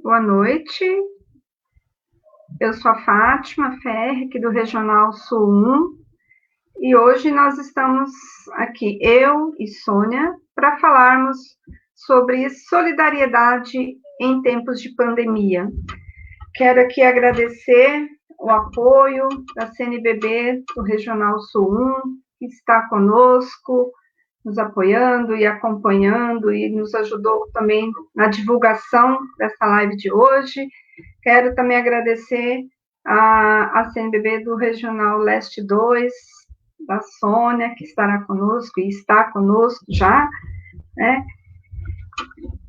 Boa noite, eu sou a Fátima Ferri, aqui do Regional Sul 1, e hoje nós estamos aqui, eu e Sônia, para falarmos sobre solidariedade em tempos de pandemia. Quero aqui agradecer o apoio da CNBB do Regional Sul 1, que está conosco, nos apoiando e acompanhando e nos ajudou também na divulgação dessa live de hoje. Quero também agradecer a CNBB do Regional Leste 2, da Sônia, que estará conosco e está conosco já, né?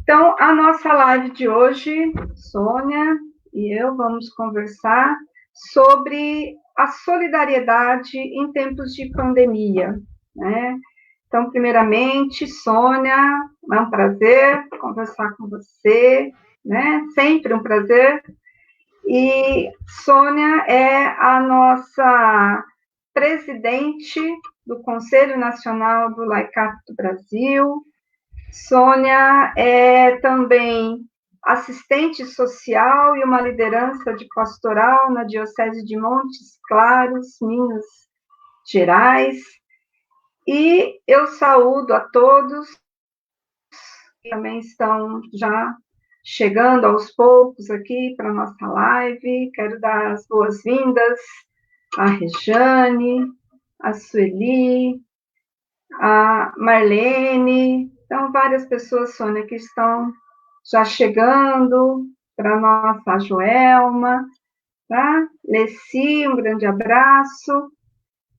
Então, a nossa live de hoje, Sônia e eu vamos conversar sobre a solidariedade em tempos de pandemia, né? Então, primeiramente, Sônia, é um prazer conversar com você, né? Sempre um prazer. E Sônia é a nossa presidente do Conselho Nacional do Laicato do Brasil. Sônia é também assistente social e uma liderança de pastoral na Diocese de Montes Claros, Minas Gerais. E eu saúdo a todos que também estão já chegando aos poucos aqui para a nossa live. Quero dar as boas-vindas à Rejane, à Sueli, à Marlene. Então, várias pessoas, Sônia, que estão já chegando, para a nossa Joelma, tá? Leci, um grande abraço.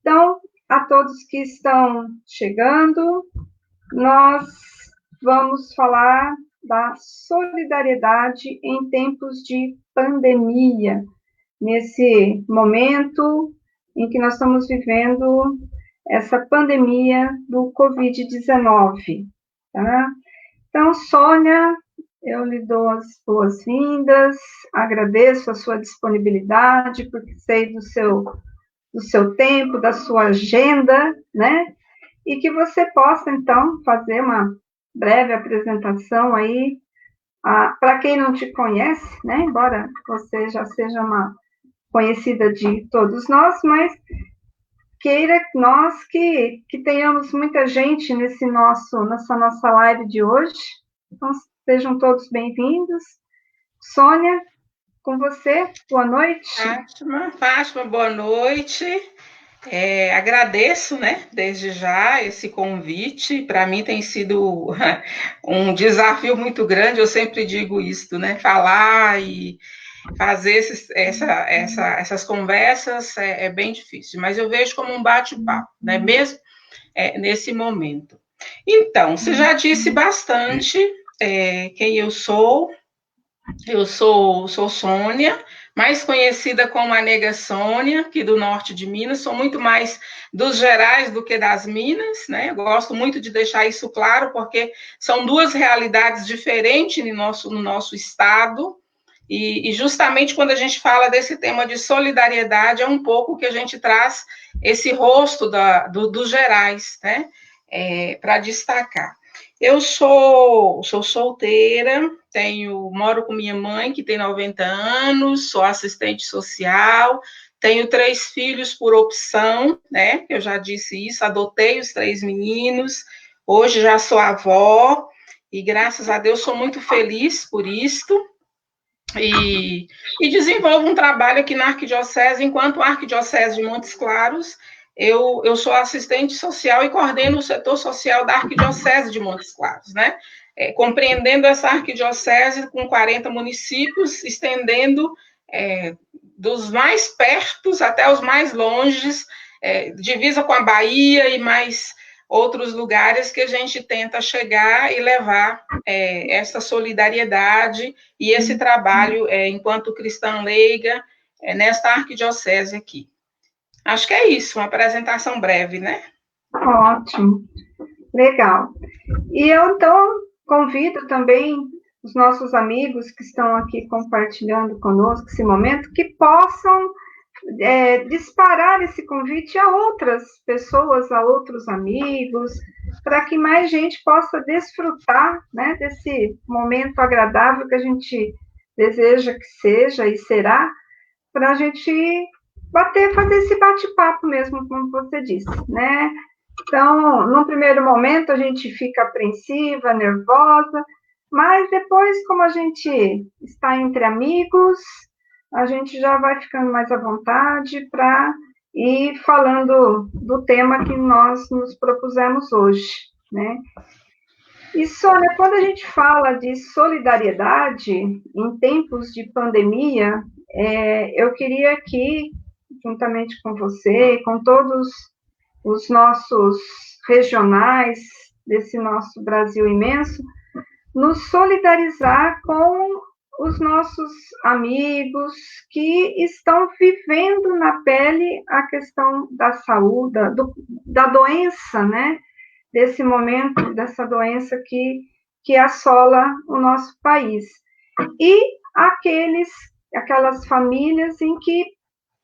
Então, a todos que estão chegando, nós vamos falar da solidariedade em tempos de pandemia, nesse momento em que nós estamos vivendo essa pandemia do Covid-19, tá? Então, Sônia, eu lhe dou as boas-vindas, agradeço a sua disponibilidade, porque sei do seu tempo, da sua agenda, né? E que você possa, então, fazer uma breve apresentação aí, para quem não te conhece, né? Embora você já seja uma conhecida de todos nós, mas queira nós que tenhamos muita gente nessa nossa live de hoje. Então, sejam todos bem-vindos. Sônia, com você, boa noite. Fátima, boa noite. Agradeço, né, desde já esse convite. Para mim tem sido um desafio muito grande, eu sempre digo isso, né, falar e fazer essas conversas é bem difícil, mas eu vejo como um bate-papo, né, mesmo nesse momento. Então, você já disse bastante quem eu sou. Eu sou Sônia, mais conhecida como a Nega Sônia, aqui do norte de Minas. Sou muito mais dos Gerais do que das Minas, né? Eu gosto muito de deixar isso claro, porque são duas realidades diferentes no nosso estado. E justamente quando a gente fala desse tema de solidariedade, é um pouco que a gente traz esse rosto dos Gerais, né? Para destacar. Eu sou solteira, moro com minha mãe, que tem 90 anos, sou assistente social, tenho 3 filhos por opção, né? Eu já disse isso, adotei os 3 meninos, hoje já sou avó, e graças a Deus sou muito feliz por isto. E desenvolvo um trabalho aqui na Arquidiocese, enquanto Arquidiocese de Montes Claros. Eu sou assistente social e coordeno o setor social da Arquidiocese de Montes Claros, né? Compreendendo essa arquidiocese com 40 municípios, estendendo dos mais pertos até os mais longes, divisa com a Bahia e mais outros lugares que a gente tenta chegar e levar essa solidariedade e esse trabalho enquanto cristã leiga nesta arquidiocese aqui. Acho que é isso, uma apresentação breve, né? Ótimo, legal. E eu, então, convido também os nossos amigos que estão aqui compartilhando conosco esse momento, que possam disparar esse convite a outras pessoas, a outros amigos, para que mais gente possa desfrutar, né, desse momento agradável que a gente deseja que seja e será, para a gente fazer esse bate-papo mesmo, como você disse, né? Então, num primeiro momento, a gente fica apreensiva, nervosa, mas depois, como a gente está entre amigos, a gente já vai ficando mais à vontade para ir falando do tema que nós nos propusemos hoje, né? E, Sônia, quando a gente fala de solidariedade em tempos de pandemia, eu queria aqui, juntamente com você, com todos os nossos regionais desse nosso Brasil imenso, nos solidarizar com os nossos amigos que estão vivendo na pele a questão da saúde, da doença, né? Desse momento, dessa doença que assola o nosso país. E aquelas famílias em que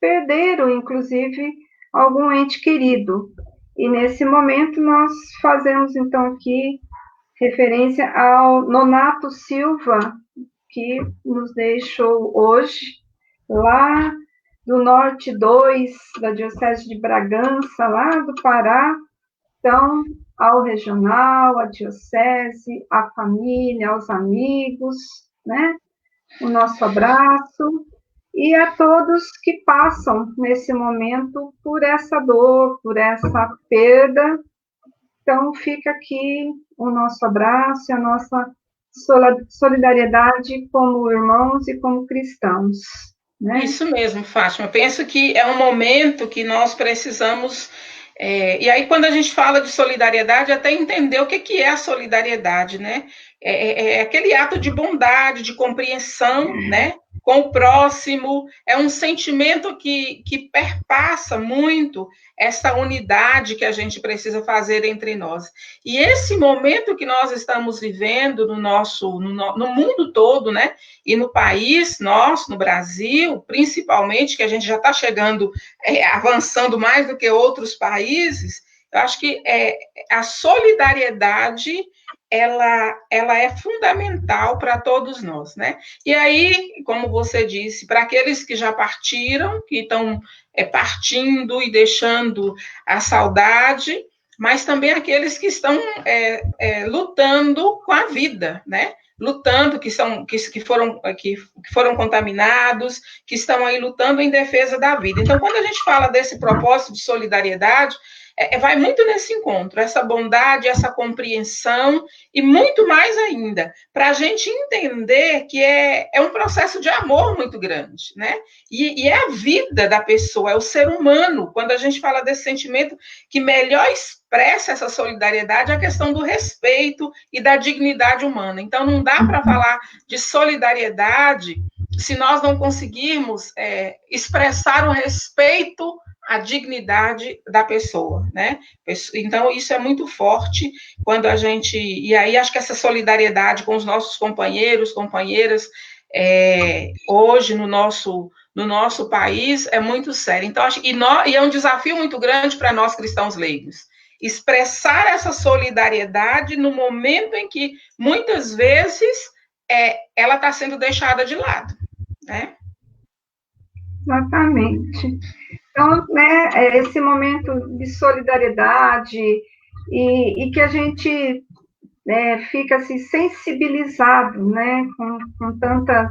perderam, inclusive, algum ente querido. E nesse momento nós fazemos, então, aqui referência ao Nonato Silva, que nos deixou hoje, lá do Norte 2, da Diocese de Bragança, lá do Pará. Então, ao regional, à diocese, à família, aos amigos, né? O nosso abraço. E a todos que passam nesse momento por essa dor, por essa perda. Então, fica aqui o nosso abraço e a nossa solidariedade como irmãos e como cristãos. Né? Isso mesmo, Fátima. Eu penso que é um momento que nós precisamos. E aí, quando a gente fala de solidariedade, até entender o que é a solidariedade, né? É aquele ato de bondade, de compreensão, né? Com o próximo, é um sentimento que perpassa muito essa unidade que a gente precisa fazer entre nós. E esse momento que nós estamos vivendo no mundo todo, né? E no país, no Brasil, principalmente, que a gente já está chegando, avançando mais do que outros países, eu acho que a solidariedade ela é fundamental para todos nós, né? E aí, como você disse, para aqueles que já partiram, que estão partindo e deixando a saudade, mas também aqueles que estão lutando com a vida, né? Lutando, que foram contaminados, que estão aí lutando em defesa da vida. Então, quando a gente fala desse propósito de solidariedade, vai muito nesse encontro, essa bondade, essa compreensão, e muito mais ainda, para a gente entender que é um processo de amor muito grande, né? E é a vida da pessoa, é o ser humano. Quando a gente fala desse sentimento que melhor expressa essa solidariedade, é a questão do respeito e da dignidade humana. Então, não dá para falar de solidariedade se nós não conseguirmos expressar o respeito à dignidade da pessoa, né? Então, isso é muito forte quando a gente... E aí, acho que essa solidariedade com os nossos companheiros, companheiras, hoje no nosso país, é muito séria. Então, e é um desafio muito grande para nós cristãos leigos, expressar essa solidariedade no momento em que, muitas vezes, ela está sendo deixada de lado, né? Exatamente. Então, né, esse momento de solidariedade e que a gente fica assim, sensibilizado, né, com tantas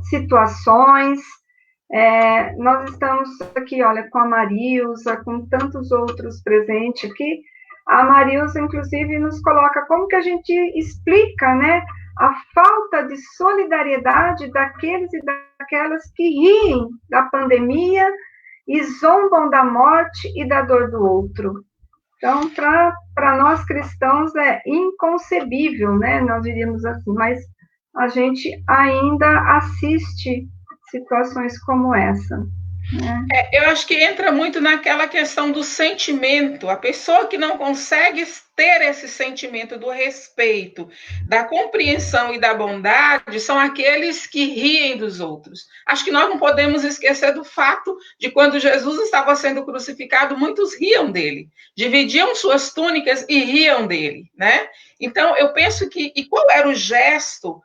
situações. Nós estamos aqui, olha, com a Marilza, com tantos outros presentes aqui. A Marilza, inclusive, nos coloca como que a gente explica, né, a falta de solidariedade daqueles e aquelas que riem da pandemia e zombam da morte e da dor do outro. Então, para nós cristãos é inconcebível, né? Nós diríamos assim, mas a gente ainda assiste situações como essa. Né? Eu acho que entra muito naquela questão do sentimento. A pessoa que não consegue ter esse sentimento do respeito, da compreensão e da bondade, são aqueles que riem dos outros. Acho que nós não podemos esquecer do fato de quando Jesus estava sendo crucificado, muitos riam dele, dividiam suas túnicas e riam dele, né? Então, eu penso que, e qual era o gesto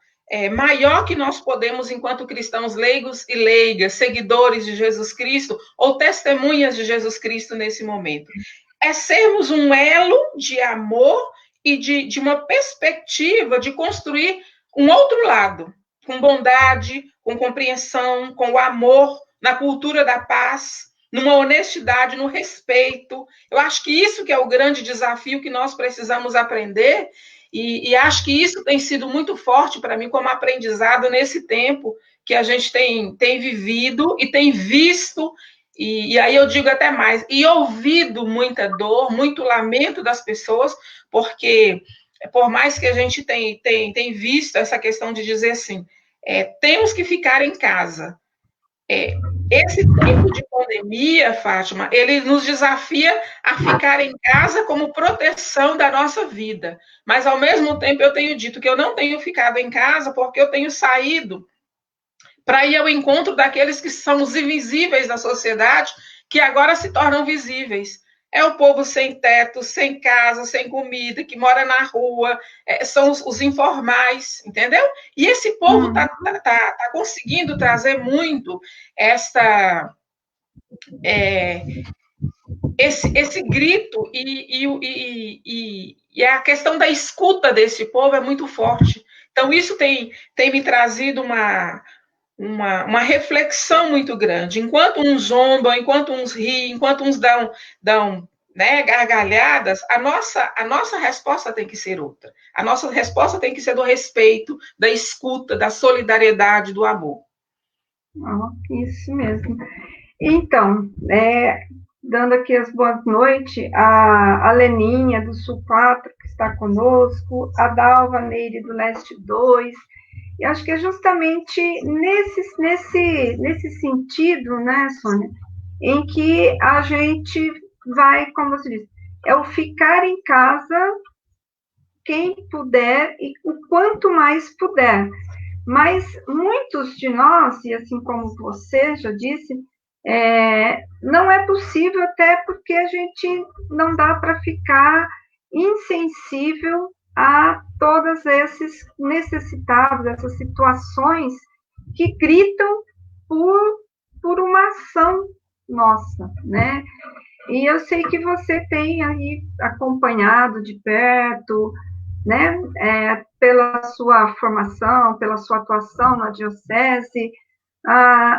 maior que nós podemos, enquanto cristãos leigos e leigas, seguidores de Jesus Cristo, ou testemunhas de Jesus Cristo nesse momento? É sermos um elo de amor e de uma perspectiva de construir um outro lado, com bondade, com compreensão, com o amor, na cultura da paz, numa honestidade, no respeito. Eu acho que isso que é o grande desafio que nós precisamos aprender. E acho que isso tem sido muito forte para mim como aprendizado nesse tempo que a gente tem vivido e tem visto, e aí eu digo até mais, e ouvido muita dor, muito lamento das pessoas, porque por mais que a gente tem visto essa questão de dizer assim, temos que ficar em casa. Esse tempo de pandemia, Fátima, ele nos desafia a ficar em casa como proteção da nossa vida. Mas, ao mesmo tempo, eu tenho dito que eu não tenho ficado em casa porque eu tenho saído para ir ao encontro daqueles que são os invisíveis da sociedade, que agora se tornam visíveis. É o povo sem teto, sem casa, sem comida, que mora na rua, são os informais, entendeu? E esse povo tá conseguindo trazer muito esse grito, e a questão da escuta desse povo é muito forte. Então, isso tem me trazido uma reflexão muito grande. Enquanto uns zombam, enquanto uns riem, enquanto uns dão gargalhadas, a nossa resposta tem que ser outra. A nossa resposta tem que ser do respeito, da escuta, da solidariedade, do amor. Isso mesmo. Então, dando aqui as boas noites, a Leninha, do Sul 4, que está conosco, a Dalva Neire, do Leste 2, e acho que é justamente nesse sentido, né, Sônia, em que a gente vai, como você disse, é o ficar em casa, quem puder, e o quanto mais puder. Mas muitos de nós, e assim como você já disse, não é possível, até porque a gente não dá para ficar insensível a todos esses necessitados, essas situações que gritam por uma ação nossa, né? E eu sei que você tem aí acompanhado de perto, né, pela sua formação, pela sua atuação na diocese,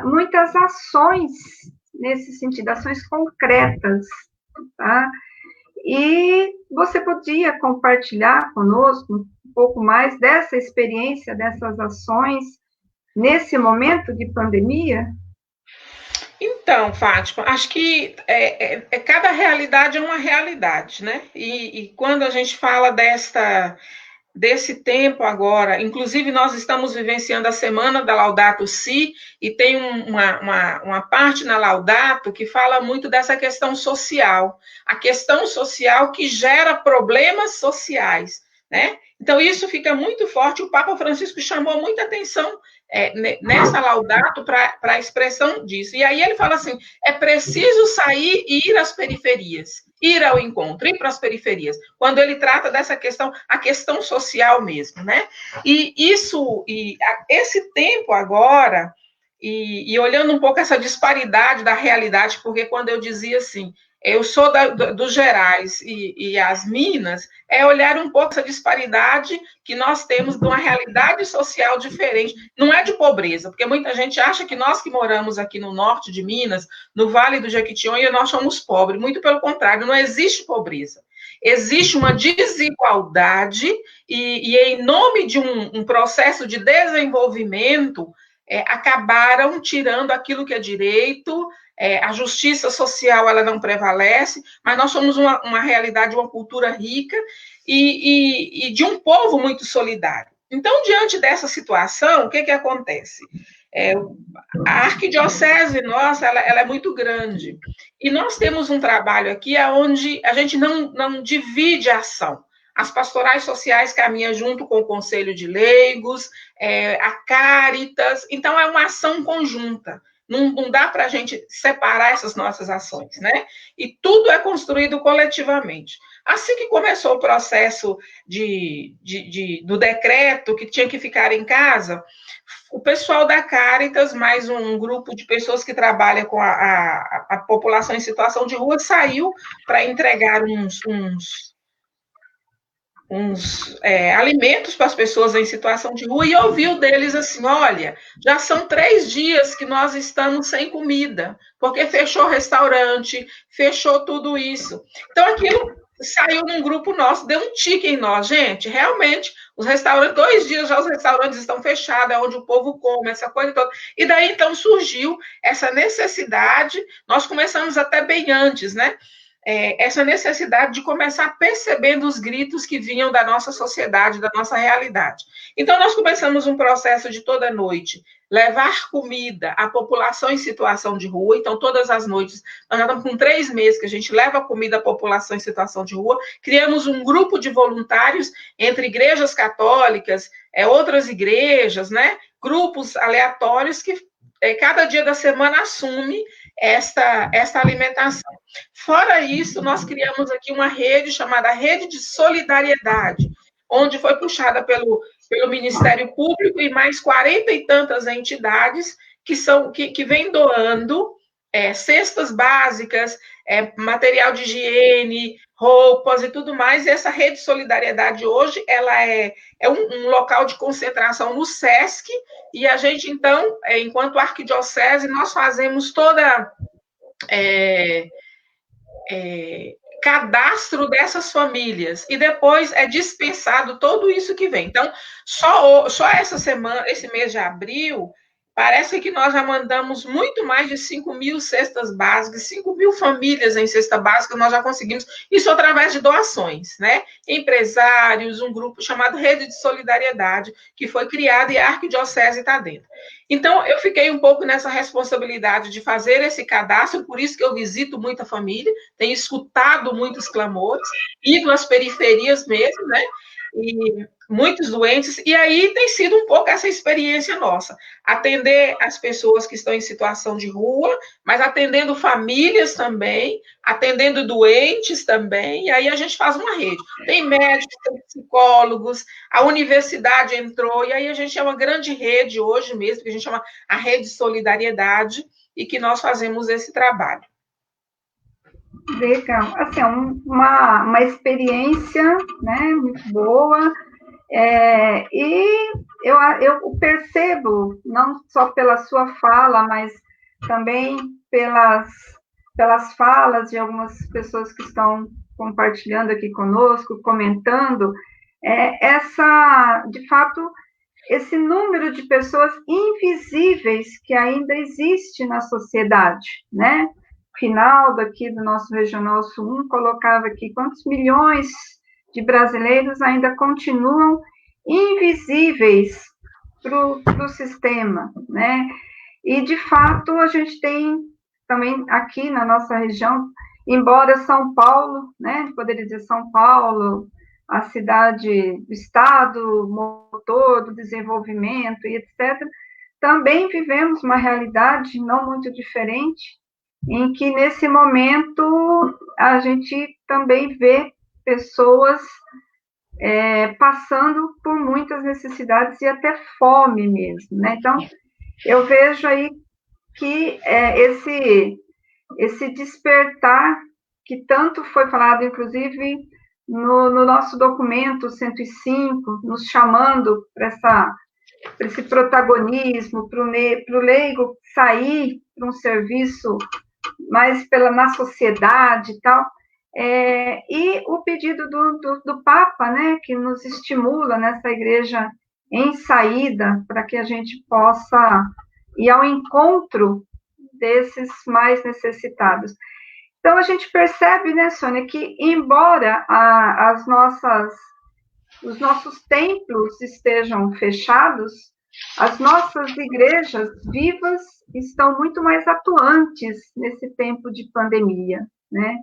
muitas ações nesse sentido, ações concretas, tá? E você podia compartilhar conosco um pouco mais dessa experiência, dessas ações, nesse momento de pandemia? Então, Fátima, acho que cada realidade é uma realidade, né? E quando a gente fala desse tempo agora, inclusive nós estamos vivenciando a semana da Laudato Si, e tem uma parte na Laudato que fala muito dessa questão social, a questão social que gera problemas sociais, né? Então, isso fica muito forte. O Papa Francisco chamou muita atenção nessa Laudato para a expressão disso. E aí ele fala assim, é preciso sair e ir às periferias, ir ao encontro, ir para as periferias, quando ele trata dessa questão, a questão social mesmo, né? E esse tempo agora, e olhando um pouco essa disparidade da realidade, porque quando eu dizia assim, eu sou dos Gerais e as Minas, é olhar um pouco essa disparidade que nós temos de uma realidade social diferente. Não é de pobreza, porque muita gente acha que nós que moramos aqui no norte de Minas, no Vale do Jequitinhonha, nós somos pobres. Muito pelo contrário, não existe pobreza. Existe uma desigualdade e em nome de um processo de desenvolvimento, acabaram tirando aquilo que é direito, a justiça social ela não prevalece, mas nós somos uma realidade, uma cultura rica e de um povo muito solidário. Então, diante dessa situação, o que acontece? A arquidiocese nossa, ela é muito grande. E nós temos um trabalho aqui onde a gente não divide a ação. As pastorais sociais caminham junto com o Conselho de Leigos, a Caritas, então é uma ação conjunta. Não dá para a gente separar essas nossas ações, né? E tudo é construído coletivamente. Assim que começou o processo do decreto que tinha que ficar em casa, o pessoal da Caritas, mais um grupo de pessoas que trabalha com a população em situação de rua, saiu para entregar uns alimentos para as pessoas em situação de rua e ouviu deles assim, olha, já são 3 dias que nós estamos sem comida, porque fechou o restaurante, fechou tudo isso. Então, aquilo saiu num grupo nosso, deu um tique em nós, gente, realmente, os restaurantes, 2 dias já os restaurantes estão fechados, é onde o povo come, essa coisa toda. E daí, então, surgiu essa necessidade, nós começamos até bem antes, né? Essa necessidade de começar percebendo os gritos que vinham da nossa sociedade, da nossa realidade. Então, nós começamos um processo de toda noite, levar comida à população em situação de rua. Então, todas as noites, nós já estamos com 3 meses que a gente leva comida à população em situação de rua. Criamos um grupo de voluntários entre igrejas católicas, outras igrejas, né? Grupos aleatórios que cada dia da semana assume esta alimentação. Fora isso, nós criamos aqui uma rede chamada Rede de Solidariedade, onde foi puxada pelo Ministério Público e mais 40 e tantas entidades que vêm doando cestas básicas, material de higiene, roupas e tudo mais. E essa Rede de Solidariedade hoje ela é um local de concentração no SESC, e a gente, então, enquanto arquidiocese, nós fazemos toda cadastro dessas famílias, e depois é dispensado todo isso que vem. Então, só essa semana, esse mês de abril, parece que nós já mandamos muito mais de 5.000 cestas básicas, 5.000 famílias em cesta básica, nós já conseguimos, isso através de doações, né? Empresários, um grupo chamado Rede de Solidariedade, que foi criado e a Arquidiocese está dentro. Então, eu fiquei um pouco nessa responsabilidade de fazer esse cadastro, por isso que eu visito muita família, tenho escutado muitos clamores, ido às periferias mesmo, né? E muitos doentes, e aí tem sido um pouco essa experiência nossa, atender as pessoas que estão em situação de rua, mas atendendo famílias também, atendendo doentes também, e aí a gente faz uma rede. Tem médicos, tem psicólogos, a universidade entrou, e aí a gente é uma grande rede hoje mesmo, que a gente chama a Rede de Solidariedade, e que nós fazemos esse trabalho. Legal. Assim, uma experiência, né, muito boa, e eu percebo, não só pela sua fala, mas também pelas falas de algumas pessoas que estão compartilhando aqui conosco, comentando, de fato, esse número de pessoas invisíveis que ainda existe na sociedade, né? Rinaldo, aqui do nosso Regional Sul 1, colocava aqui quantos milhões de brasileiros ainda continuam invisíveis para o sistema, né? E, de fato, a gente tem também aqui na nossa região, embora São Paulo, né, poderia dizer São Paulo, a cidade do Estado, motor do desenvolvimento e etc., também vivemos uma realidade não muito diferente, em que, nesse momento, a gente também vê pessoas passando por muitas necessidades e até fome mesmo, né? Então, eu vejo aí que esse despertar, que tanto foi falado, inclusive, no nosso documento 105, nos chamando para esse protagonismo, para o leigo sair para um serviço mais na sociedade e tal, e o pedido do Papa, né, que nos estimula nessa igreja em saída para que a gente possa ir ao encontro desses mais necessitados. Então, a gente percebe, né, Sônia, que embora os nossos templos estejam fechados, as nossas igrejas vivas estão muito mais atuantes nesse tempo de pandemia, né?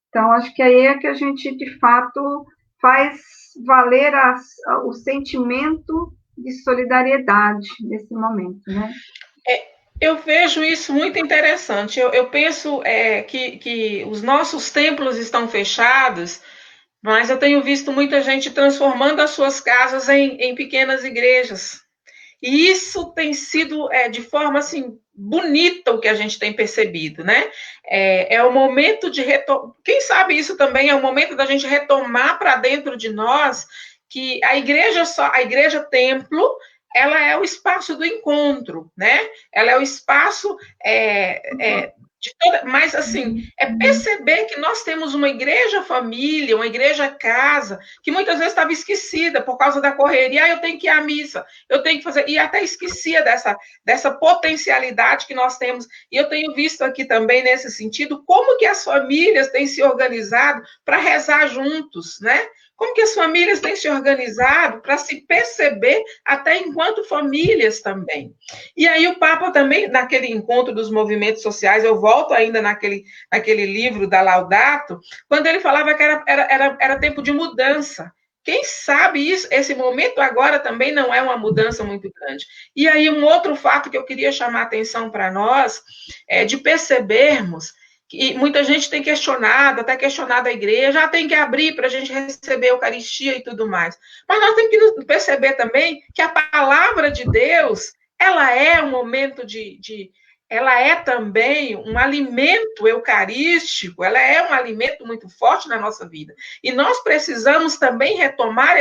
Então, acho que aí é que a gente, de fato, faz valer o sentimento de solidariedade nesse momento, né? Eu vejo isso muito interessante. Eu penso que os nossos templos estão fechados, mas eu tenho visto muita gente transformando as suas casas em pequenas igrejas. E isso tem sido de forma assim bonita o que a gente tem percebido, né? É o momento de retomar. Quem sabe isso também é o momento da gente retomar para dentro de nós que a igreja templo, ela é o espaço do encontro, né? Ela é o espaço mas assim, é perceber que nós temos uma igreja família, uma igreja casa, que muitas vezes estava esquecida por causa da correria. Eu tenho que ir à missa, eu tenho que fazer, e até esquecia dessa potencialidade que nós temos. E eu tenho visto aqui também, nesse sentido, como que as famílias têm se organizado para rezar juntos, né? Como que as famílias têm se organizado para se perceber até enquanto famílias também. E aí o Papa também, naquele encontro dos movimentos sociais, eu volto ainda naquele livro da Laudato, quando ele falava que era tempo de mudança. Quem sabe esse momento agora também não é uma mudança muito grande. E aí um outro fato que eu queria chamar a atenção para nós é de percebermos que muita gente tem questionado, até questionado a igreja, tem que abrir para a gente receber a Eucaristia e tudo mais. Mas nós temos que perceber também que a palavra de Deus, ela é um momento ela é também um alimento eucarístico, ela é um alimento muito forte na nossa vida. E nós precisamos também retomar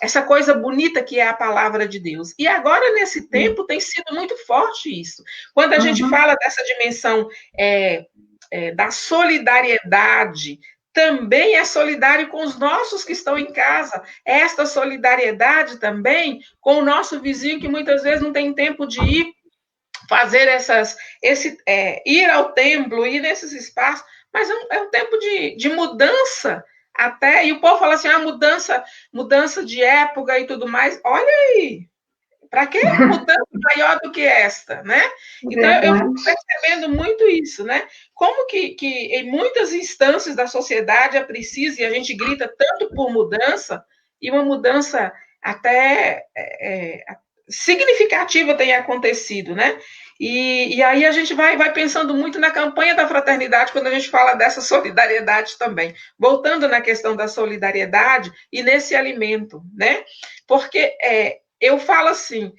essa coisa bonita que é a palavra de Deus. E agora, nesse tempo, tem sido muito forte isso. Quando a gente fala dessa dimensão da solidariedade, também é solidário com os nossos que estão em casa. Esta solidariedade também com o nosso vizinho que muitas vezes não tem tempo de ir fazer ir ao templo, ir nesses espaços, mas é um tempo de mudança até, e o povo fala assim, mudança de época e tudo mais. Olha aí, para que mudança maior do que esta, né? Então, eu fico percebendo muito isso, né? Como que em muitas instâncias da sociedade é preciso, e a gente grita tanto por mudança, e uma mudança até significativa tem acontecido, né? E aí a gente vai pensando muito na campanha da fraternidade quando a gente fala dessa solidariedade também. Voltando na questão da solidariedade e nesse alimento, né? Porque eu falo assim,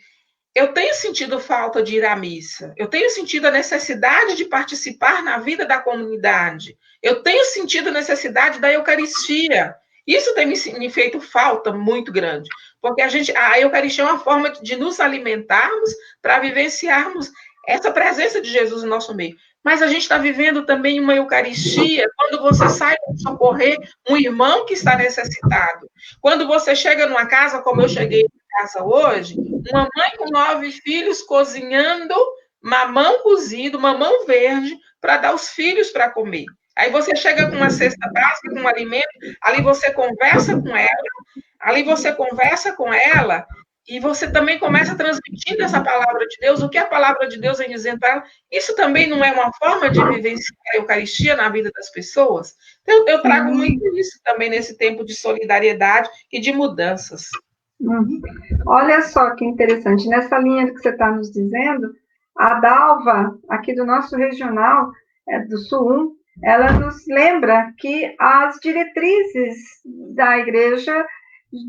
eu tenho sentido falta de ir à missa, eu tenho sentido a necessidade de participar na vida da comunidade, eu tenho sentido a necessidade da Eucaristia. Isso tem me feito falta muito grande, porque a Eucaristia é uma forma de nos alimentarmos para vivenciarmos essa presença de Jesus no nosso meio. Mas a gente está vivendo também uma Eucaristia quando você sai para socorrer um irmão que está necessitado. Quando você chega numa casa, como eu cheguei em casa hoje, uma mãe com 9 filhos cozinhando mamão cozido, mamão verde, para dar aos filhos para comer. Aí você chega com uma cesta básica, com um alimento, ali você conversa com ela, e você também começa transmitindo essa palavra de Deus, o que a palavra de Deus vem dizendo para ela. Isso também não é uma forma de vivenciar a Eucaristia na vida das pessoas? Então, eu trago muito isso também nesse tempo de solidariedade e de mudanças. Olha só que interessante, nessa linha que você está nos dizendo, a Dalva, aqui do nosso regional, do Sul 1, ela nos lembra que as diretrizes da Igreja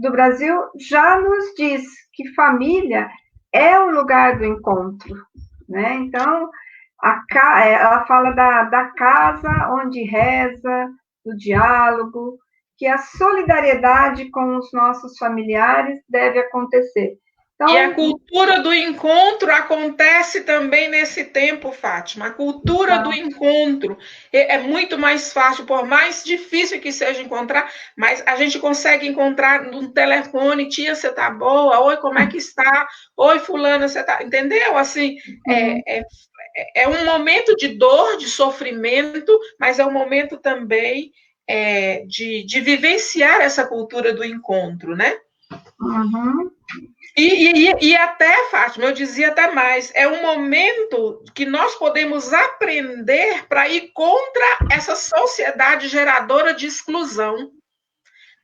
do Brasil já nos diz que família é o lugar do encontro, né? Então, ela fala da casa onde reza, do diálogo, que a solidariedade com os nossos familiares deve acontecer. Então, e a cultura do encontro acontece também nesse tempo, Fátima. A cultura do encontro é muito mais fácil, por mais difícil que seja encontrar, mas a gente consegue encontrar no telefone: tia, você tá boa? Oi, como é que está? Oi, fulana, você tá... Entendeu? Assim, é um momento de dor, de sofrimento, mas é um momento também de vivenciar essa cultura do encontro, né? Uhum. E até, Fátima, eu dizia até mais, é um momento que nós podemos aprender para ir contra essa sociedade geradora de exclusão,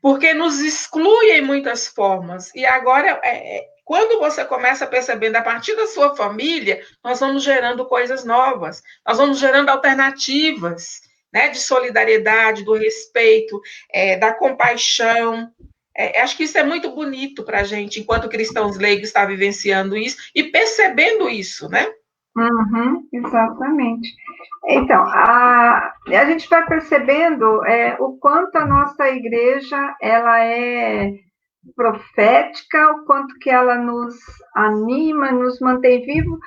porque nos exclui em muitas formas. E agora, quando você começa a perceber, a partir da sua família, nós vamos gerando coisas novas, nós vamos gerando alternativas, né, de solidariedade, do respeito, da compaixão. Acho que isso é muito bonito para a gente, enquanto cristãos leigos, está vivenciando isso e percebendo isso, né? Uhum, exatamente. Então, a gente vai percebendo o quanto a nossa igreja ela é profética, o quanto que ela nos anima, nos mantém vivo,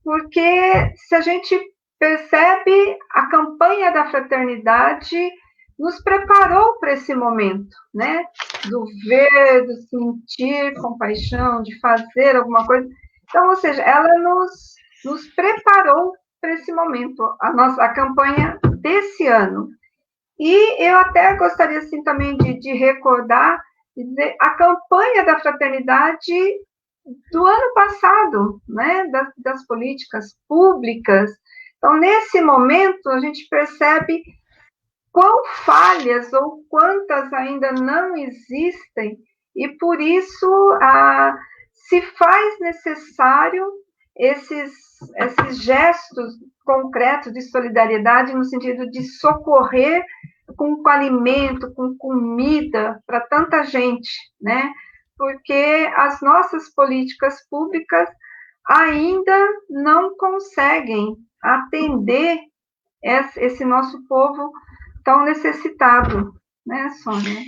porque se a gente percebe, a campanha da fraternidade nos preparou para esse momento, né? Do ver, do sentir compaixão, de fazer alguma coisa. Então, ou seja, ela nos preparou para esse momento, a campanha desse ano. E eu até gostaria, assim, também de recordar, de dizer, a campanha da fraternidade do ano passado, né, das políticas públicas. Então, nesse momento, a gente percebe quão falhas ou quantas ainda não existem, e por isso se faz necessário esses gestos concretos de solidariedade, no sentido de socorrer com alimento, com comida para tanta gente, né? Porque as nossas políticas públicas ainda não conseguem atender esse nosso povo tão necessitado, né, Sônia?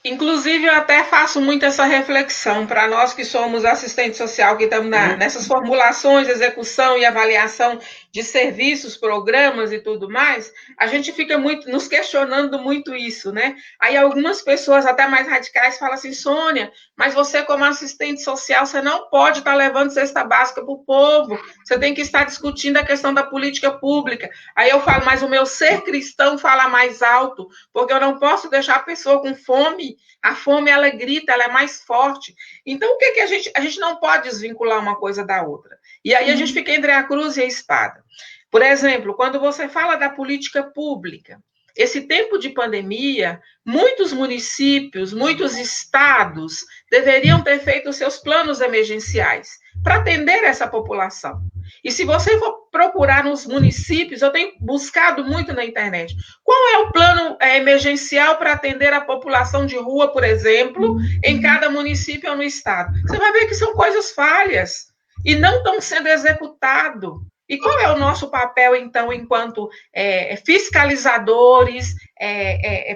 Inclusive, eu até faço muito essa reflexão para nós que somos assistente social, que estamos nessas formulações, execução e avaliação de serviços, programas e tudo mais, a gente fica muito nos questionando muito isso, né? Aí algumas pessoas, até mais radicais, falam assim: Sônia, mas você como assistente social, você não pode estar levando cesta básica para o povo, você tem que estar discutindo a questão da política pública. Aí eu falo: mas o meu ser cristão fala mais alto, porque eu não posso deixar a pessoa com fome. A fome, ela grita, ela é mais forte. Então, o que a gente não pode desvincular uma coisa da outra. E aí a gente fica entre a cruz e a espada. Por exemplo, quando você fala da política pública, esse tempo de pandemia, muitos municípios, muitos estados deveriam ter feito seus planos emergenciais para atender essa população. E se você for procurar nos municípios, eu tenho buscado muito na internet, qual é o plano emergencial para atender a população de rua, por exemplo, em cada município ou no estado? Você vai ver que são coisas falhas e não estão sendo executados. E qual é o nosso papel, então, enquanto fiscalizadores,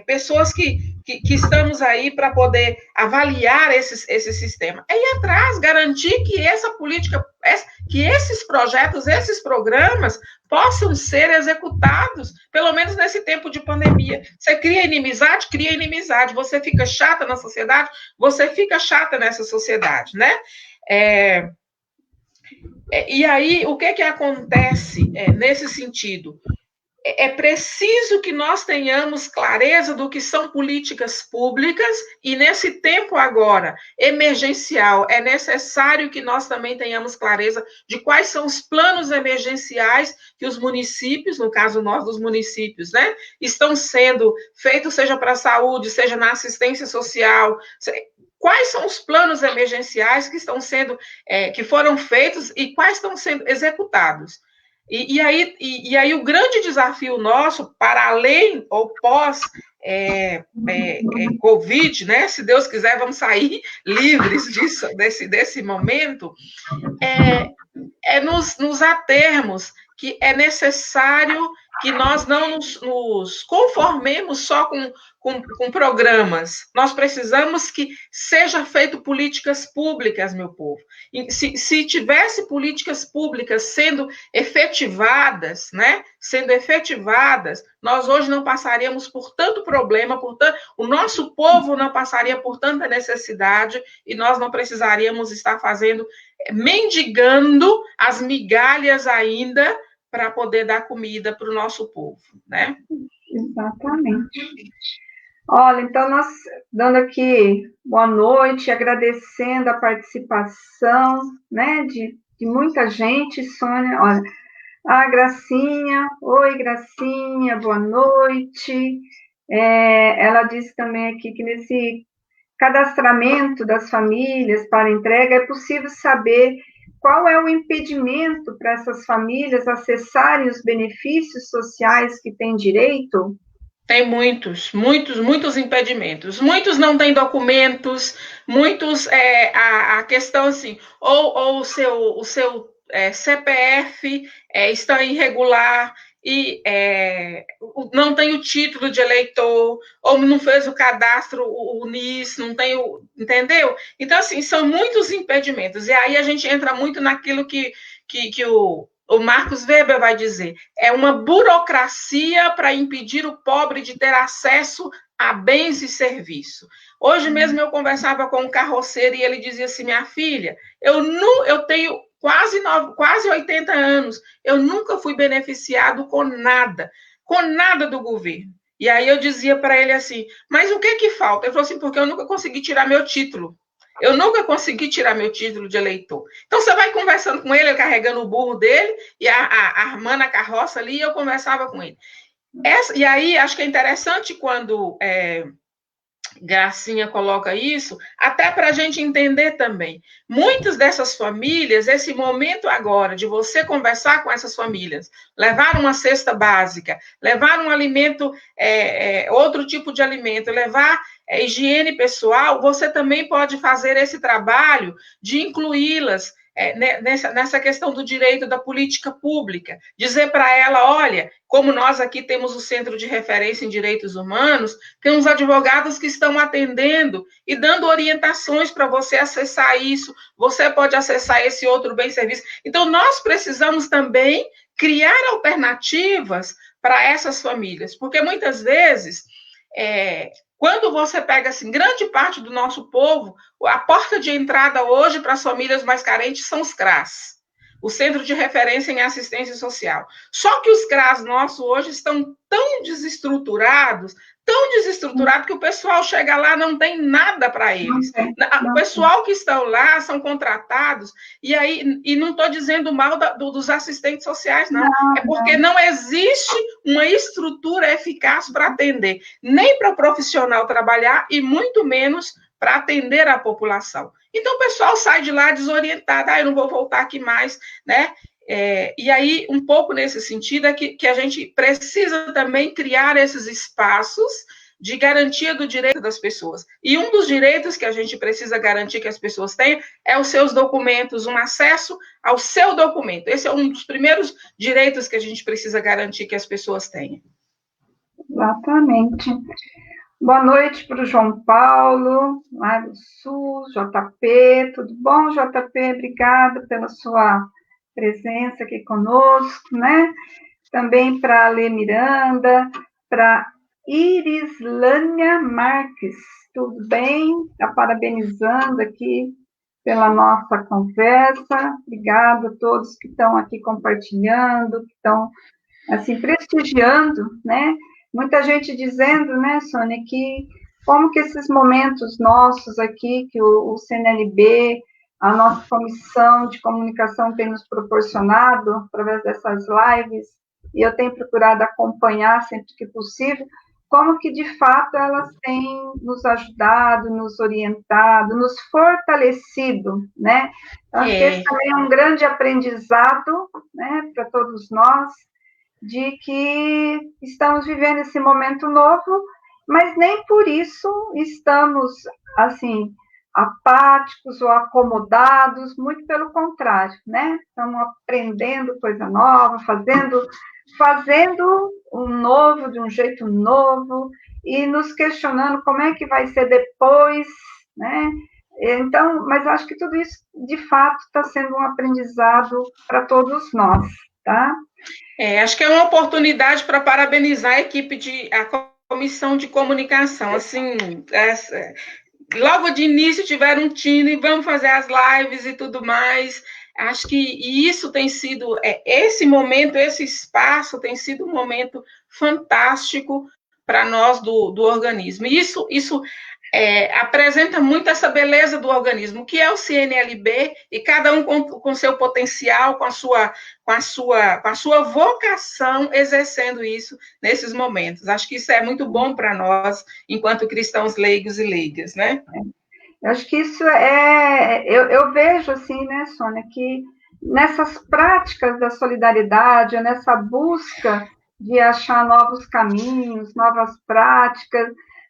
pessoas que estamos aí para poder avaliar esse sistema? É ir atrás, garantir que essa política, que esses projetos, esses programas possam ser executados, pelo menos nesse tempo de pandemia. Você cria inimizade. Você fica chata na sociedade, você fica chata nessa sociedade, né? E aí, o que acontece nesse sentido? É preciso que nós tenhamos clareza do que são políticas públicas e, nesse tempo agora emergencial, é necessário que nós também tenhamos clareza de quais são os planos emergenciais que os municípios, no caso nós dos municípios, né, estão sendo feitos, seja para a saúde, seja na assistência social. Quais são os planos emergenciais que estão sendo, que foram feitos e quais estão sendo executados? E aí o grande desafio nosso, para além ou pós Covid, né? Se Deus quiser, vamos sair livres desse momento, nos atermos que é necessário que nós não nos conformemos só com programas. Nós precisamos que seja feito políticas públicas, meu povo. Se tivesse políticas públicas sendo efetivadas, né? Sendo efetivadas, nós hoje não passaríamos por tanto problema, o nosso povo não passaria por tanta necessidade e nós não precisaríamos estar mendigando as migalhas ainda para poder dar comida para o nosso povo, né? Exatamente. Olha, então nós dando aqui boa noite, agradecendo a participação, né, de muita gente, Sônia, olha, a Gracinha, oi Gracinha, boa noite, ela disse também aqui que nesse cadastramento das famílias para entrega é possível saber qual é o impedimento para essas famílias acessarem os benefícios sociais que têm direito? Tem muitos impedimentos. Muitos não têm documentos, muitos, a questão assim, ou o seu CPF está irregular e não tem o título de eleitor, ou não fez o cadastro, o NIS, não tem entendeu? Então, assim, são muitos impedimentos. E aí a gente entra muito naquilo que o Marcos Weber vai dizer, é uma burocracia para impedir o pobre de ter acesso a bens e serviços. Hoje mesmo eu conversava com um carroceiro e ele dizia assim, minha filha, eu tenho quase 80 anos, eu nunca fui beneficiado com nada do governo. E aí eu dizia para ele assim, mas o que falta? Ele falou assim, porque eu nunca consegui tirar meu título. Eu nunca consegui tirar meu título de eleitor. Então, você vai conversando com ele carregando o burro dele e armando a carroça ali, e eu conversava com ele. E aí, acho que é interessante quando Gracinha coloca isso, até para a gente entender também. Muitas dessas famílias, esse momento agora de você conversar com essas famílias, levar uma cesta básica, levar um alimento, outro tipo de alimento, levar higiene pessoal, você também pode fazer esse trabalho de incluí-las nessa questão do direito da política pública, dizer para ela, olha, como nós aqui temos o Centro de Referência em Direitos Humanos, tem uns advogados que estão atendendo e dando orientações para você acessar isso, você pode acessar esse outro bem-serviço. Então, nós precisamos também criar alternativas para essas famílias, porque muitas vezes quando você pega assim, grande parte do nosso povo, a porta de entrada hoje para as famílias mais carentes são os CRAS, o Centro de Referência em Assistência Social. Só que os CRAS nossos hoje estão tão desestruturados que o pessoal chega lá não tem nada para eles. O pessoal que estão lá são contratados, e não estou dizendo mal dos assistentes sociais, não. É porque não existe uma estrutura eficaz para atender, nem para o profissional trabalhar e muito menos para atender a população. Então, o pessoal sai de lá desorientado, eu não vou voltar aqui mais, né? E aí, um pouco nesse sentido, é que a gente precisa também criar esses espaços de garantia do direito das pessoas. E um dos direitos que a gente precisa garantir que as pessoas tenham é os seus documentos, um acesso ao seu documento. Esse é um dos primeiros direitos que a gente precisa garantir que as pessoas tenham. Exatamente. Boa noite para o João Paulo, lá do Sul, JP. Tudo bom, JP? Obrigada pela sua presença aqui conosco, né? Também para a Lê Miranda, para Irislânia Marques. Tudo bem? Está parabenizando aqui pela nossa conversa. Obrigada a todos que estão aqui compartilhando, que estão, assim, prestigiando, né? Muita gente dizendo, né, Sônia, que como que esses momentos nossos aqui, que o CNLB, a nossa comissão de comunicação tem nos proporcionado, através dessas lives, e eu tenho procurado acompanhar sempre que possível, como que, de fato, elas têm nos ajudado, nos orientado, nos fortalecido, né? Então, acho que esse também é um grande aprendizado, né, para todos nós, de que estamos vivendo esse momento novo, mas nem por isso estamos, assim, apáticos ou acomodados, muito pelo contrário, né? Estamos aprendendo coisa nova, fazendo fazendo um novo de um jeito novo e nos questionando como é que vai ser depois, né? Então, mas acho que tudo isso, de fato, está sendo um aprendizado para todos nós, tá? Acho que é uma oportunidade para parabenizar a comissão de comunicação. Assim, logo de início tiveram um tino e vamos fazer as lives e tudo mais. Acho que isso tem sido, esse momento, esse espaço tem sido um momento fantástico para nós do organismo. E isso apresenta muito essa beleza do organismo, que é o CNLB, e cada um com seu potencial, com a sua vocação, exercendo isso nesses momentos. Acho que isso é muito bom para nós, enquanto cristãos leigos e leigas, né? Eu acho que isso eu vejo assim, né, Sônia, que nessas práticas da solidariedade, nessa busca de achar novos caminhos, novas práticas,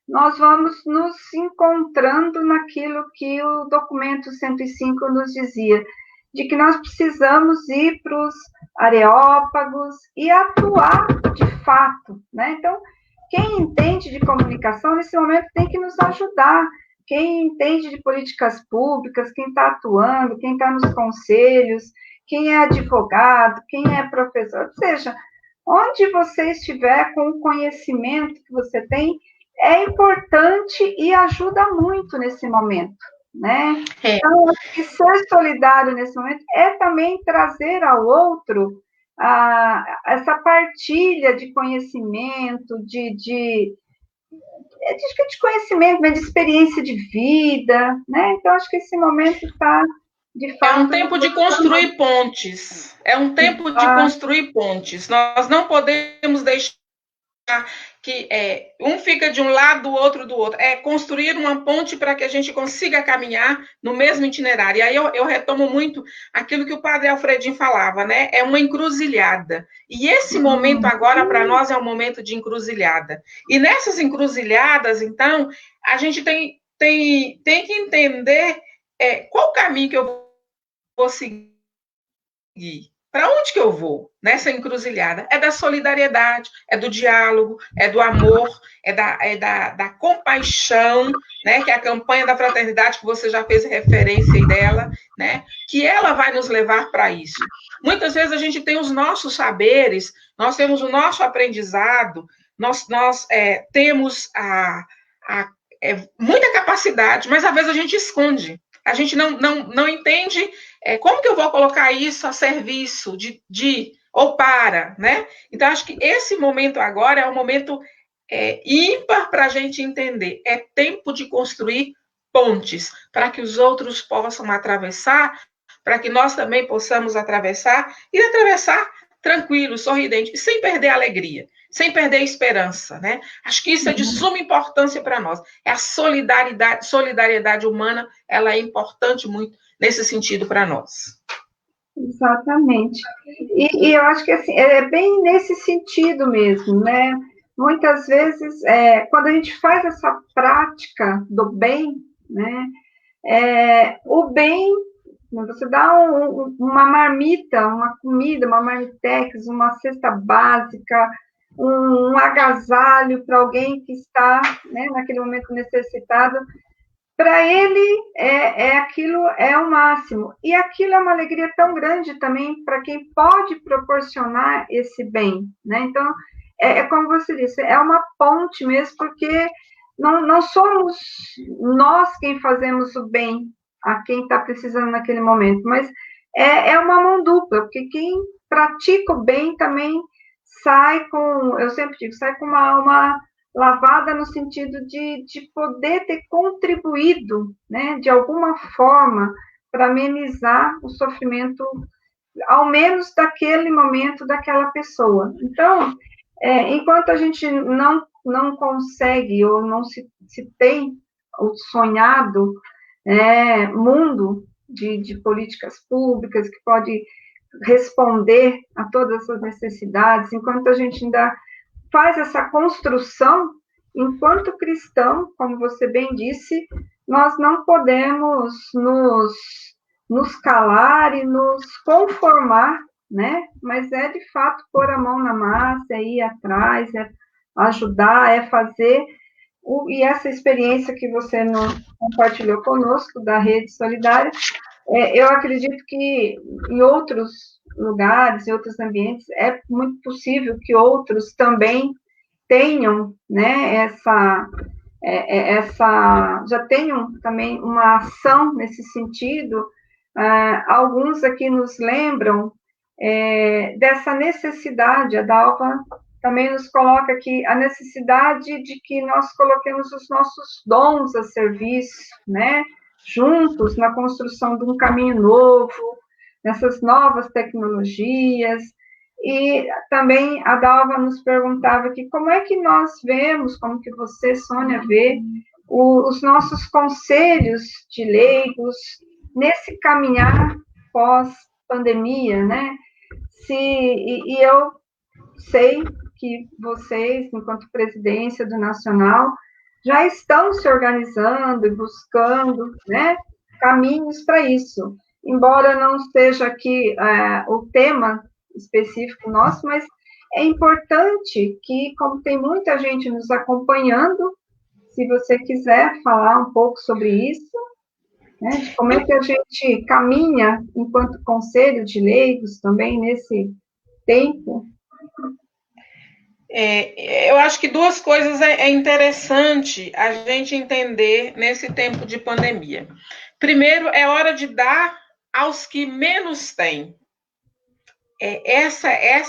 nós vamos nos encontrando naquilo que o documento 105 nos dizia, de que nós precisamos ir para os areópagos e atuar de fato, né? Então, quem entende de comunicação nesse momento tem que nos ajudar. Quem entende de políticas públicas, quem está atuando, quem está nos conselhos, quem é advogado, quem é professor, ou seja, onde você estiver com o conhecimento que você tem, é importante e ajuda muito nesse momento, né? Então, acho que ser solidário nesse momento é também trazer ao outro essa partilha de conhecimento, de conhecimento, de experiência de vida, né? Então, acho que esse momento está, de fato... É um tempo de construir pontes. É um tempo de construir pontes. Nós não podemos deixar que um fica de um lado, o outro do outro. É construir uma ponte para que a gente consiga caminhar no mesmo itinerário. E aí eu retomo muito aquilo que o padre Alfredinho falava, né? É uma encruzilhada. E esse momento agora, para nós, é um momento de encruzilhada. E nessas encruzilhadas, então, a gente tem que entender qual o caminho que eu vou seguir. Para onde que eu vou nessa encruzilhada? É da solidariedade, é do diálogo, é do amor, da compaixão, né? Que é a campanha da fraternidade, que você já fez referência dela, né? Que ela vai nos levar para isso. Muitas vezes a gente tem os nossos saberes, nós temos o nosso aprendizado, nós temos muita capacidade, mas às vezes a gente esconde. A gente não entende como que eu vou colocar isso a serviço ou para, né? Então, acho que esse momento agora é um momento ímpar para a gente entender. É tempo de construir pontes para que os outros possam atravessar, para que nós também possamos atravessar e atravessar tranquilo, sorridente, sem perder a alegria, sem perder a esperança, né? Acho que isso é de suma importância para nós. É a solidariedade humana, ela é importante muito nesse sentido para nós. Exatamente. E eu acho que assim, é bem nesse sentido mesmo, né? Muitas vezes, quando a gente faz essa prática do bem, né? O bem, você dá uma marmita, uma comida, uma marmitex, uma cesta básica, um agasalho para alguém que está, né, naquele momento necessitado, para ele aquilo é o máximo. E aquilo é uma alegria tão grande também para quem pode proporcionar esse bem, né? Então, como você disse, é uma ponte mesmo, porque não somos nós quem fazemos o bem a quem está precisando naquele momento, mas é uma mão dupla, porque quem pratica o bem também sai com, eu sempre digo, sai com uma alma lavada no sentido de poder ter contribuído, né, de alguma forma, para amenizar o sofrimento, ao menos daquele momento, daquela pessoa. Então, enquanto a gente não consegue, ou não se tem o sonhado mundo de políticas públicas que pode responder a todas essas necessidades, enquanto a gente ainda faz essa construção, enquanto cristão, como você bem disse, nós não podemos nos calar e nos conformar, né? Mas é, de fato, pôr a mão na massa, é ir atrás, é ajudar, é fazer. E essa experiência que você compartilhou conosco, da Rede Solidária, eu acredito que em outros lugares, em outros ambientes, é muito possível que outros também tenham, né, já tenham também uma ação nesse sentido. Alguns aqui nos lembram dessa necessidade, a Dalva também nos coloca aqui a necessidade de que nós coloquemos os nossos dons a serviço, né, juntos na construção de um caminho novo, nessas novas tecnologias. E também a Dalva nos perguntava aqui como é que nós vemos, como que você, Sônia, vê os nossos conselhos de leigos nesse caminhar pós-pandemia, né? E eu sei que vocês, enquanto presidência do Nacional, já estão se organizando e buscando, né, caminhos para isso. Embora não seja aqui o tema específico nosso, mas é importante que, como tem muita gente nos acompanhando, se você quiser falar um pouco sobre isso, né, de como é que a gente caminha enquanto conselho de leigos também nesse tempo. Eu acho que duas coisas é interessante a gente entender nesse tempo de pandemia. Primeiro, é hora de dar aos que menos têm. Essa é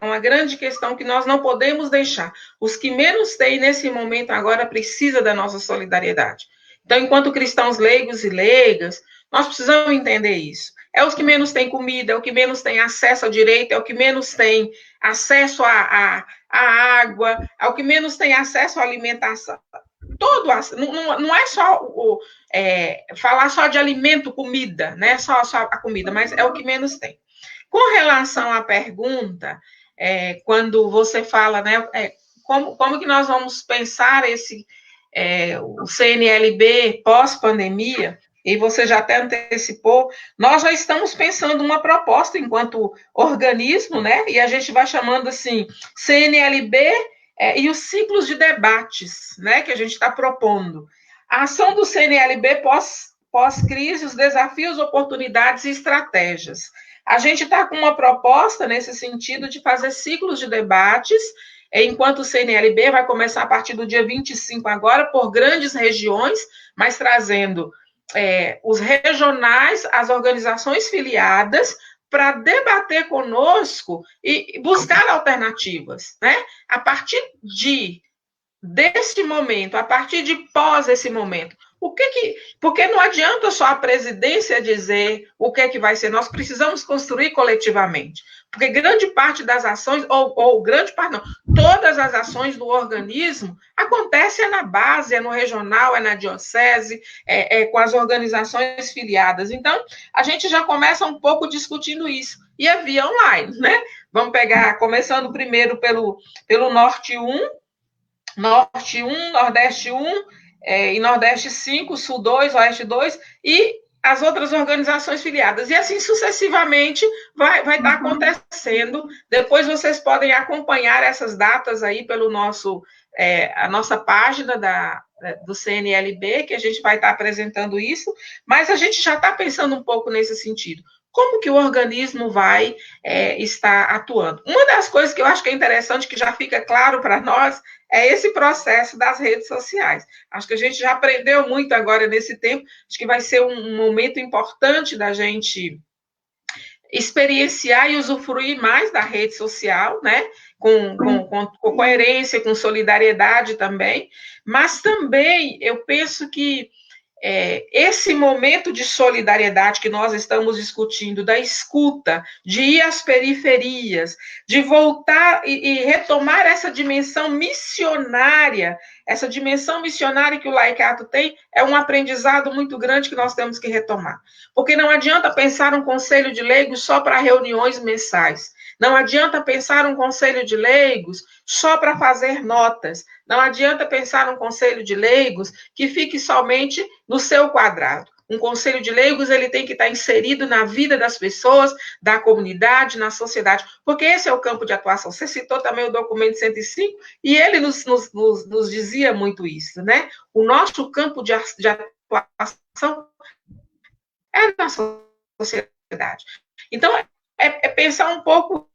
uma grande questão que nós não podemos deixar. Os que menos têm nesse momento agora precisam da nossa solidariedade. Então, enquanto cristãos leigos e leigas, nós precisamos entender isso. É os que menos têm comida, é o que menos tem acesso ao direito, é o que menos tem acesso à água, é o que menos tem acesso à alimentação. Todo, não é só falar só de alimento, comida, né? Só a comida, mas é o que menos tem. Com relação à pergunta, quando você fala, né, como que nós vamos pensar o CNLB pós-pandemia, e você já até antecipou, nós já estamos pensando uma proposta enquanto organismo, né, e a gente vai chamando assim, CNLB e os ciclos de debates, né, que a gente está propondo. A ação do CNLB pós-crise, os desafios, oportunidades e estratégias. A gente está com uma proposta nesse sentido de fazer ciclos de debates, enquanto o CNLB vai começar a partir do dia 25 agora, por grandes regiões, mas trazendo os regionais, as organizações filiadas, para debater conosco e buscar alternativas, né? A partir desse momento, a partir de pós esse momento, porque não adianta só a presidência dizer o que vai ser, nós precisamos construir coletivamente, porque grande parte das ações, ou grande parte não, todas as ações do organismo acontecem na base, no regional, na diocese, com as organizações filiadas. Então, a gente já começa um pouco discutindo isso, e é via online, né? Vamos pegar, começando primeiro pelo Norte 1, Nordeste 1, e Nordeste 5, Sul 2, Oeste 2, e as outras organizações filiadas. E assim sucessivamente vai estar acontecendo. Depois vocês podem acompanhar essas datas aí pelo a nossa página do CNLB, que a gente vai estar apresentando isso, mas a gente já está pensando um pouco nesse sentido. Como que o organismo vai estar atuando? Uma das coisas que eu acho que é interessante, que já fica claro para nós, é esse processo das redes sociais. Acho que a gente já aprendeu muito agora nesse tempo, acho que vai ser um momento importante da gente experienciar e usufruir mais da rede social, né? Com coerência, com solidariedade também, mas também eu penso que esse momento de solidariedade que nós estamos discutindo, da escuta, de ir às periferias, de voltar e retomar essa dimensão missionária que o laicato tem, é um aprendizado muito grande que nós temos que retomar. Porque não adianta pensar um conselho de leigos só para reuniões mensais. Não adianta pensar um conselho de leigos só para fazer notas. Não adianta pensar um conselho de leigos que fique somente no seu quadrado. Um conselho de leigos, ele tem que estar inserido na vida das pessoas, da comunidade, na sociedade, porque esse é o campo de atuação. Você citou também o documento 105, e ele nos dizia muito isso, né? O nosso campo de atuação é na sociedade. Então, é pensar um pouco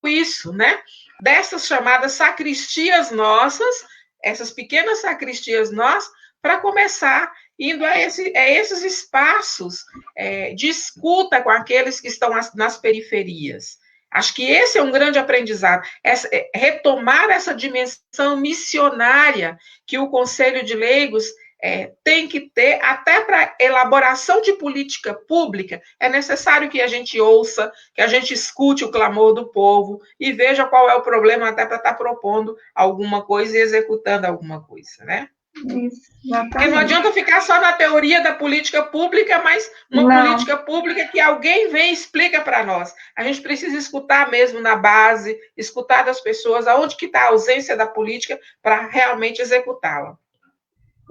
isso, né? Dessas chamadas sacristias nossas, essas pequenas sacristias nossas, para começar indo a esses espaços de escuta com aqueles que estão nas periferias. Acho que esse é um grande aprendizado, retomar essa dimensão missionária que o Conselho de Leigos tem que ter, até para elaboração de política pública, é necessário que a gente ouça, que a gente escute o clamor do povo e veja qual é o problema, até para estar propondo alguma coisa e executando alguma coisa, né? Isso, porque não adianta ficar só na teoria da política pública, mas uma política pública que alguém vem e explica para nós. A gente precisa escutar mesmo na base, escutar das pessoas, aonde que está a ausência da política para realmente executá-la.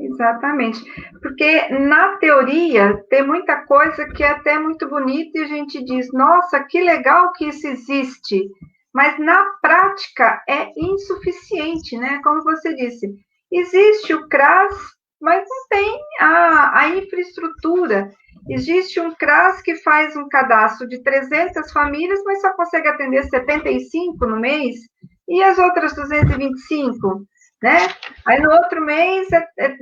Exatamente, porque na teoria tem muita coisa que é até muito bonita e a gente diz, nossa, que legal que isso existe, mas na prática é insuficiente, né? Como você disse, existe o CRAS, mas não tem a infraestrutura. Existe um CRAS que faz um cadastro de 300 famílias, mas só consegue atender 75 no mês, e as outras 225? Né? Aí no outro mês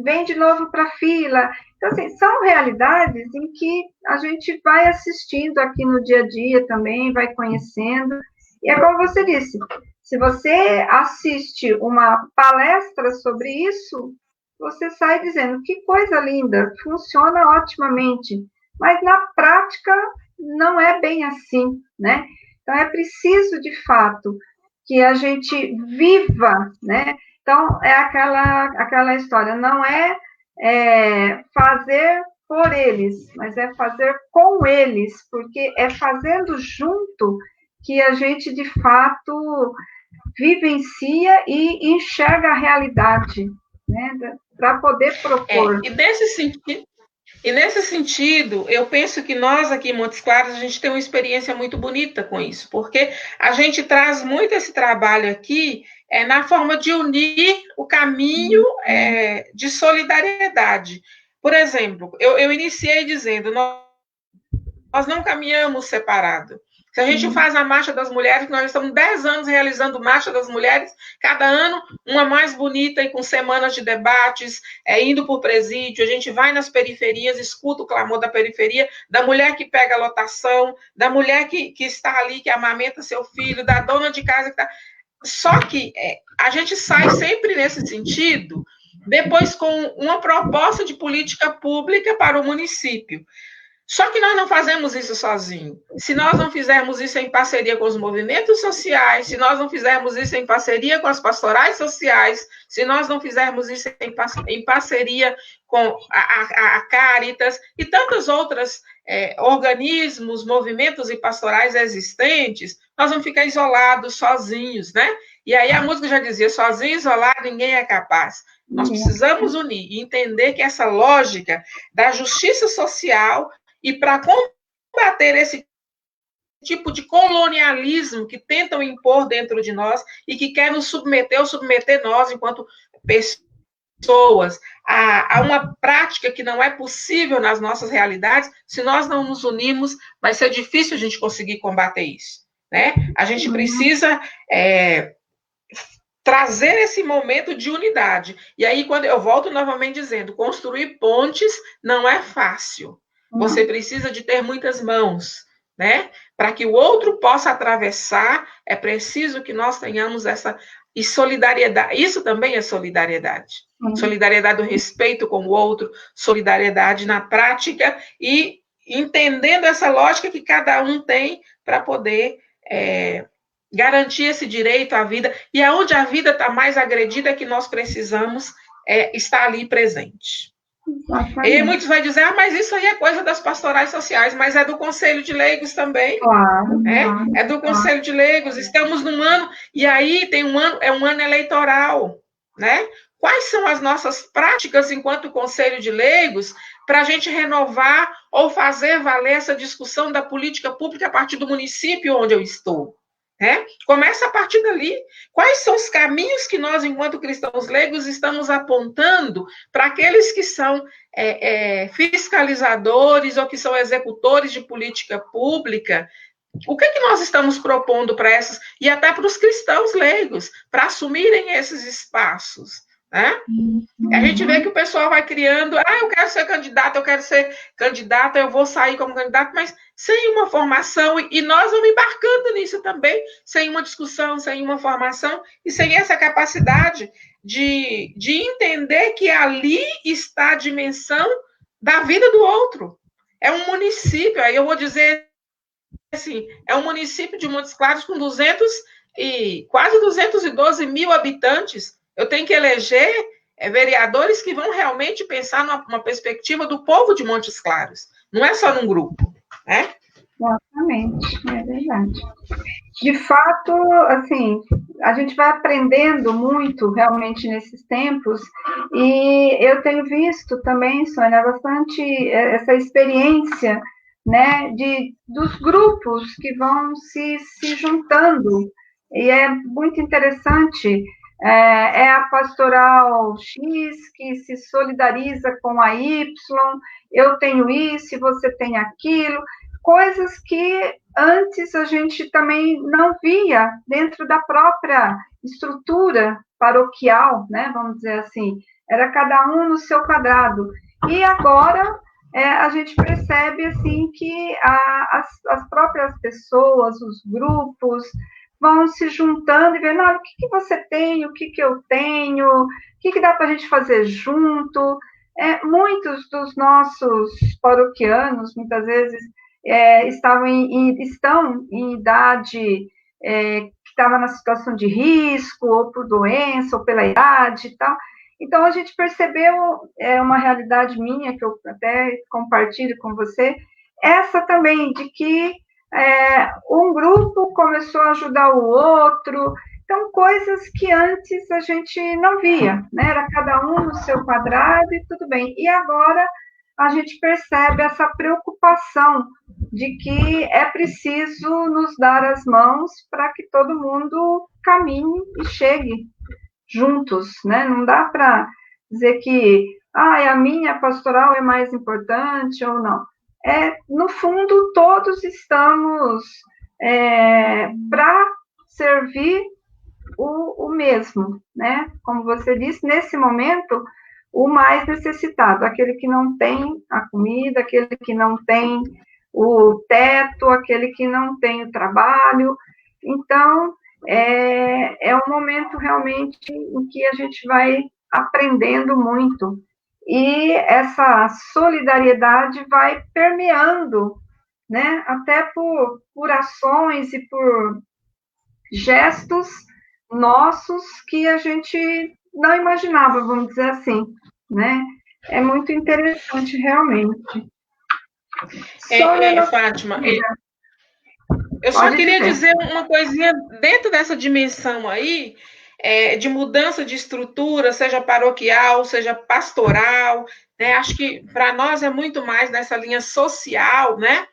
vem de novo para a fila. Então, assim, são realidades em que a gente vai assistindo aqui no dia a dia também, vai conhecendo. E é como você disse, se você assiste uma palestra sobre isso, você sai dizendo, que coisa linda, funciona otimamente. Mas na prática não é bem assim, né? Então é preciso, de fato, que a gente viva, né? Então, é aquela história, não é fazer por eles, mas é fazer com eles, porque é fazendo junto que a gente, de fato, vivencia e enxerga a realidade, né, para poder propor. E nesse sentido, eu penso que nós aqui em Montes Claros, a gente tem uma experiência muito bonita com isso, porque a gente traz muito esse trabalho aqui na forma de unir o caminho de solidariedade. Por exemplo, eu iniciei dizendo, nós não caminhamos separado. Se a gente faz a Marcha das Mulheres, nós estamos 10 anos realizando Marcha das Mulheres, cada ano uma mais bonita e com semanas de debates, indo por presídio, a gente vai nas periferias, escuta o clamor da periferia, da mulher que pega a lotação, da mulher que está ali, que amamenta seu filho, da dona de casa que está... Só que a gente sai sempre nesse sentido, depois com uma proposta de política pública para o município. Só que nós não fazemos isso sozinho. Se nós não fizermos isso em parceria com os movimentos sociais, se nós não fizermos isso em parceria com as pastorais sociais, se nós não fizermos isso em parceria com a Caritas e tantos outros organismos, movimentos e pastorais existentes, nós vamos ficar isolados, sozinhos, né? E aí a música já dizia, sozinho, isolado, ninguém é capaz. Nós precisamos unir e entender que essa lógica da justiça social e para combater esse tipo de colonialismo que tentam impor dentro de nós e que quer nos submeter ou submeter nós, enquanto pessoas, a uma prática que não é possível nas nossas realidades, se nós não nos unirmos, vai ser difícil a gente conseguir combater isso, né? A gente precisa trazer esse momento de unidade. E aí, quando eu volto novamente dizendo, construir pontes não é fácil. Você precisa de ter muitas mãos, né? Para que o outro possa atravessar, é preciso que nós tenhamos essa solidariedade. Isso também é solidariedade. Solidariedade do respeito com o outro, solidariedade na prática e entendendo essa lógica que cada um tem para poder garantir esse direito à vida. E aonde a vida está mais agredida, é que nós precisamos estar ali presente. E muitos vão dizer, mas isso aí é coisa das pastorais sociais, mas é do Conselho de Leigos também. Claro. É do Conselho de Leigos. Estamos num ano, e aí tem um ano eleitoral, né? quais são as nossas práticas enquanto Conselho de Leigos para a gente renovar ou fazer valer essa discussão da política pública a partir do município onde eu estou. Né? Começa a partir dali. Quais são os caminhos que nós, enquanto cristãos leigos, estamos apontando para aqueles que são fiscalizadores ou que são executores de política pública? O que nós estamos propondo para essas, e até para os cristãos leigos, para assumirem esses espaços? Né? A gente vê que o pessoal vai criando, eu quero ser candidata, eu vou sair como candidato, mas sem uma formação, e nós vamos embarcando nisso também, sem uma discussão, sem uma formação, e sem essa capacidade de entender que ali está a dimensão da vida do outro. É um município, aí eu vou dizer assim, é um município de Montes Claros com quase 212 mil habitantes. Eu tenho que eleger vereadores que vão realmente pensar numa perspectiva do povo de Montes Claros. Não é só num grupo, né? Exatamente, é verdade. De fato, assim, a gente vai aprendendo muito realmente nesses tempos, e eu tenho visto também, Sônia, bastante essa experiência, né, dos grupos que vão se juntando, e é muito interessante. É a pastoral X que se solidariza com a Y, eu tenho isso e você tem aquilo, coisas que antes a gente também não via dentro da própria estrutura paroquial, né, vamos dizer assim, era cada um no seu quadrado, e agora a gente percebe assim que as próprias pessoas, os grupos, vão se juntando e vendo, o que você tem, o que eu tenho, o que dá para a gente fazer junto. Muitos dos nossos paroquianos, muitas vezes, estão em idade que estava na situação de risco, ou por doença, ou pela idade e tal. Então, a gente percebeu, uma realidade minha, que eu até compartilho com você, essa também, de que um grupo começou a ajudar o outro, então, coisas que antes a gente não via, né? Era cada um no seu quadrado e tudo bem. E agora a gente percebe essa preocupação de que é preciso nos dar as mãos para que todo mundo caminhe e chegue juntos, né? Não dá para dizer que a minha pastoral é mais importante ou não. No fundo, todos estamos para servir o mesmo, né? Como você disse, nesse momento, o mais necessitado, aquele que não tem a comida, aquele que não tem o teto, aquele que não tem o trabalho. Então, é um momento realmente em que a gente vai aprendendo muito. E essa solidariedade vai permeando, né? Até por ações e por gestos nossos que a gente não imaginava, vamos dizer assim, né? É muito interessante, realmente. Fátima, eu só queria dizer uma coisinha dentro dessa dimensão aí, de mudança de estrutura, seja paroquial, seja pastoral, né? Acho que para nós é muito mais nessa linha social, né?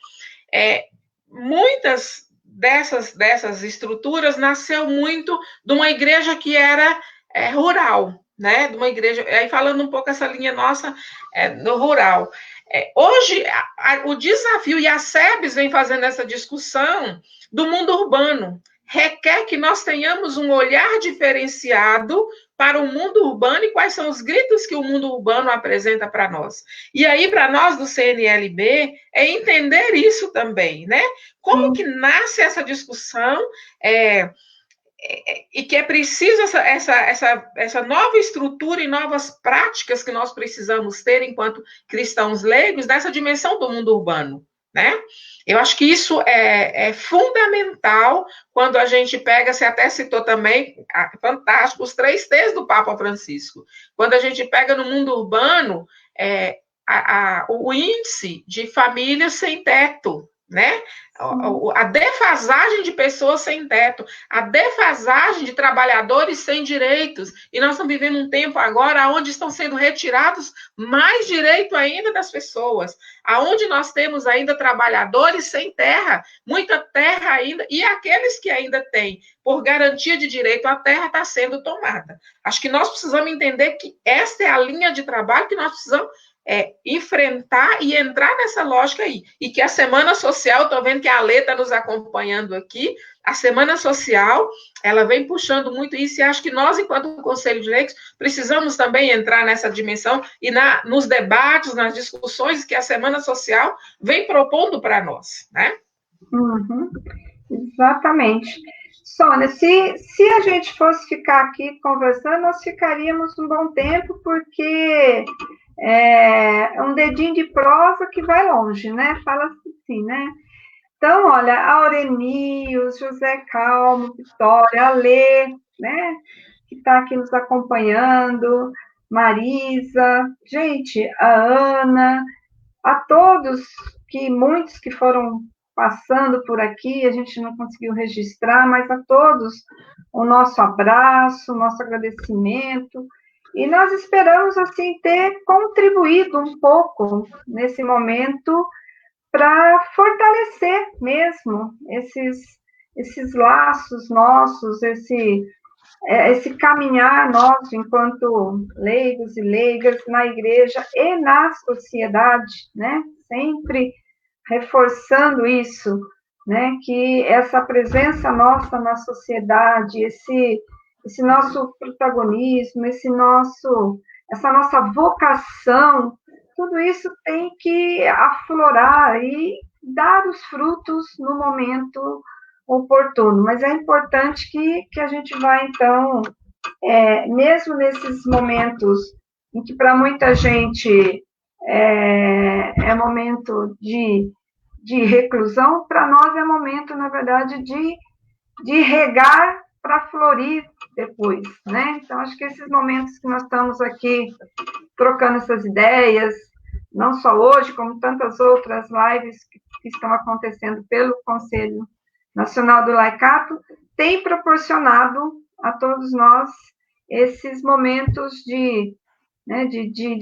Muitas dessas estruturas nasceu muito de uma igreja que era rural, né? De uma igreja, aí falando um pouco essa linha nossa no rural. Hoje, o desafio, e a SEBS vem fazendo essa discussão do mundo urbano, requer que nós tenhamos um olhar diferenciado para o mundo urbano e quais são os gritos que o mundo urbano apresenta para nós. E aí, para nós do CNLB, é entender isso também, né? Como que nasce essa discussão e que é preciso essa nova estrutura e novas práticas que nós precisamos ter enquanto cristãos leigos nessa dimensão do mundo urbano, né? Eu acho que isso é fundamental quando a gente pega, você até citou também, fantástico, os 3 T's do Papa Francisco. Quando a gente pega no mundo urbano, o índice de famílias sem teto, né? A defasagem de pessoas sem teto, a defasagem de trabalhadores sem direitos. E nós estamos vivendo um tempo agora onde estão sendo retirados mais direito ainda das pessoas, aonde nós temos ainda trabalhadores sem terra, muita terra ainda, e aqueles que ainda têm, por garantia de direito à terra, está sendo tomada. Acho que nós precisamos entender que essa é a linha de trabalho que nós precisamos enfrentar e entrar nessa lógica aí. E que a Semana Social, estou vendo que a Alê está nos acompanhando aqui, a Semana Social, ela vem puxando muito isso, e acho que nós, enquanto Conselho de Leigos, precisamos também entrar nessa dimensão e nos debates, nas discussões que a Semana Social vem propondo para nós, né? Uhum, exatamente. Sônia, se a gente fosse ficar aqui conversando, nós ficaríamos um bom tempo, porque é um dedinho de prosa que vai longe, né? Fala assim, né? Então, olha, Aurenius, José Calmo, Vitória, Alê, né? Que está aqui nos acompanhando, Marisa, gente, a Ana, a todos, muitos que foram passando por aqui, a gente não conseguiu registrar, mas a todos o nosso abraço, o nosso agradecimento, e nós esperamos, assim, ter contribuído um pouco nesse momento para fortalecer mesmo esses laços nossos, esse caminhar nosso enquanto leigos e leigas na igreja e na sociedade, né? Sempre reforçando isso, né? Que essa presença nossa na sociedade, esse nosso protagonismo, essa nossa vocação, tudo isso tem que aflorar e dar os frutos no momento oportuno. Mas é importante que a gente vá, então, mesmo nesses momentos em que para muita gente é momento de reclusão, para nós é momento, na verdade, de regar para florir depois, né? Então, acho que esses momentos que nós estamos aqui trocando essas ideias, não só hoje, como tantas outras lives que estão acontecendo pelo Conselho Nacional do Laicato, tem proporcionado a todos nós esses momentos de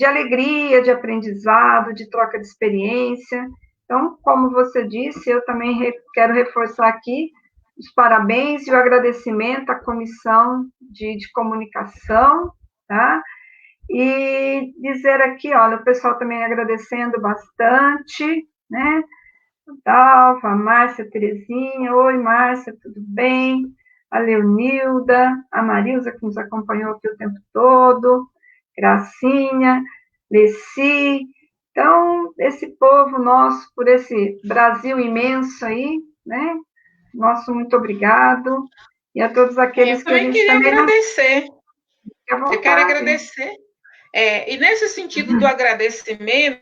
alegria, de aprendizado, de troca de experiência. Então, como você disse, eu também quero reforçar aqui os parabéns e o agradecimento à Comissão de Comunicação, tá? E dizer aqui, olha, o pessoal também agradecendo bastante, né? Dalva, a Márcia, a Terezinha, oi, Márcia, tudo bem? A Leonilda, a Marilza, que nos acompanhou aqui o tempo todo, Gracinha, Leci. Então, esse povo nosso, por esse Brasil imenso aí, né? Nosso muito obrigado. E a todos aqueles que a gente também agradecer. Eu quero agradecer. E nesse sentido do agradecimento,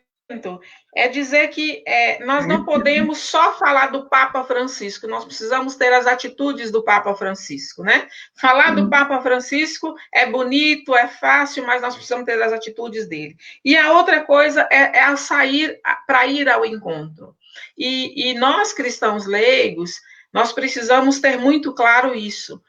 é dizer que nós não podemos só falar do Papa Francisco, nós precisamos ter as atitudes do Papa Francisco, né? Falar do Papa Francisco é bonito, é fácil, mas nós precisamos ter as atitudes dele. E a outra coisa é sair para ir ao encontro. E nós, cristãos leigos, nós precisamos ter muito claro isso.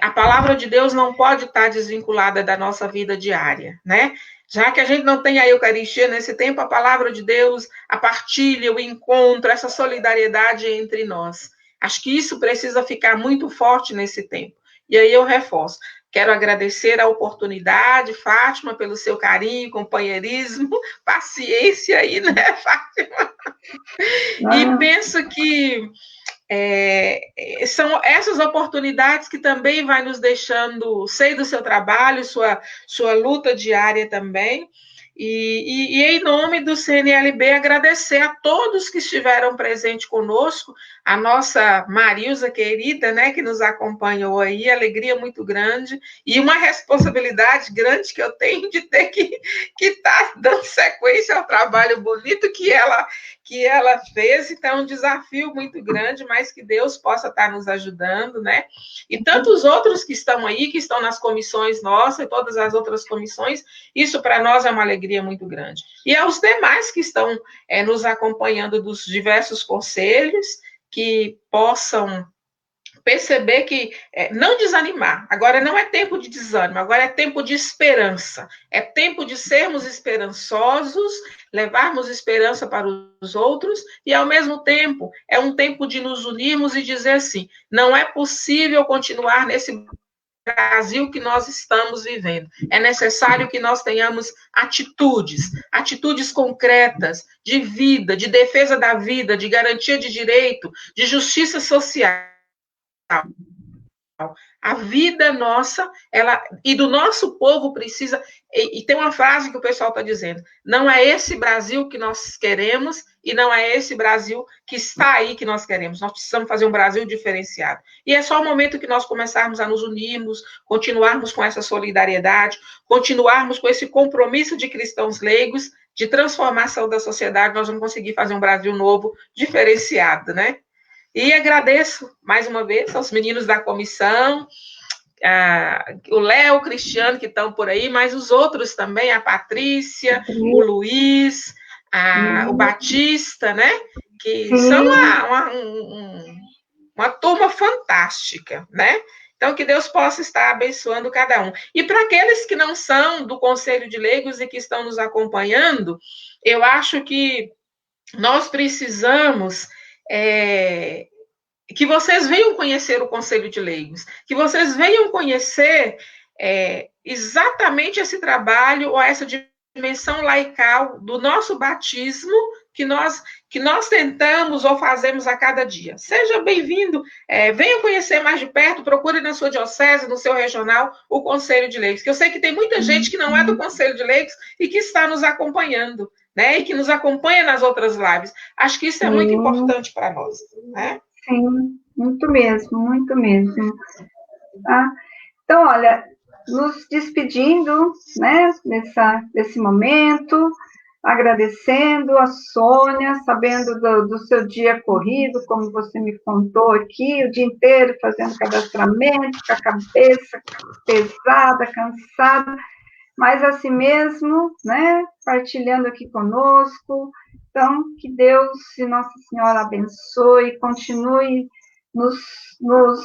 A palavra de Deus não pode estar desvinculada da nossa vida diária, né? Já que a gente não tem a Eucaristia nesse tempo, a palavra de Deus, a partilha, o encontro, essa solidariedade entre nós. Acho que isso precisa ficar muito forte nesse tempo. E aí eu reforço. Quero agradecer a oportunidade, Fátima, pelo seu carinho, companheirismo, paciência aí, né, Fátima? E penso que são essas oportunidades que também vai nos deixando, sei do seu trabalho, sua luta diária também, e em nome do CNLB agradecer a todos que estiveram presentes conosco, a nossa Marilza querida, né, que nos acompanhou aí, alegria muito grande, e uma responsabilidade grande que eu tenho de ter que estar dando sequência ao trabalho bonito que que ela fez, então é um desafio muito grande, mas que Deus possa estar nos ajudando, né? E tantos outros que estão aí, que estão nas comissões nossas, e todas as outras comissões, isso para nós é uma alegria muito grande. E aos demais que estão nos acompanhando dos diversos conselhos, que possam perceber que não desanimar. Agora não é tempo de desânimo, agora é tempo de esperança. É tempo de sermos esperançosos, levarmos esperança para os outros e, ao mesmo tempo, é um tempo de nos unirmos e dizer assim: não é possível continuar nesse Brasil que nós estamos vivendo. É necessário que nós tenhamos atitudes concretas de vida, de defesa da vida, de garantia de direito, de justiça social. A vida nossa, e do nosso povo precisa, e tem uma frase que o pessoal está dizendo: não é esse Brasil que nós queremos e não é esse Brasil que está aí que nós queremos. Nós precisamos fazer um Brasil diferenciado. E é só o momento que nós começarmos a nos unirmos, continuarmos com essa solidariedade, continuarmos com esse compromisso de cristãos leigos, de transformação da sociedade, nós vamos conseguir fazer um Brasil novo, diferenciado, né? E agradeço mais uma vez aos meninos da comissão, o Léo, o Cristiano, que estão por aí, mas os outros também, a Patrícia, o Luiz, o Batista, né? Que são uma turma fantástica, né? Então, que Deus possa estar abençoando cada um. E para aqueles que não são do Conselho de Leigos e que estão nos acompanhando, eu acho que nós precisamos que vocês venham conhecer o Conselho de Leigos, que vocês venham conhecer exatamente esse trabalho ou essa dimensão laical do nosso batismo que nós tentamos ou fazemos a cada dia. Seja bem-vindo, venha conhecer mais de perto, procure na sua diocese, no seu regional, o Conselho de Leigos, que eu sei que tem muita gente que não é do Conselho de Leigos e que está nos acompanhando, né? E que nos acompanha nas outras lives. Acho que isso é muito importante para nós, né? Sim, muito mesmo, muito mesmo. Tá? Então, olha, nos despedindo, né, desse momento, agradecendo a Sônia, sabendo do seu dia corrido, como você me contou aqui, o dia inteiro fazendo cadastramento, com a cabeça pesada, cansada, mas assim mesmo, né, partilhando aqui conosco. Então, que Deus e Nossa Senhora abençoe, continue nos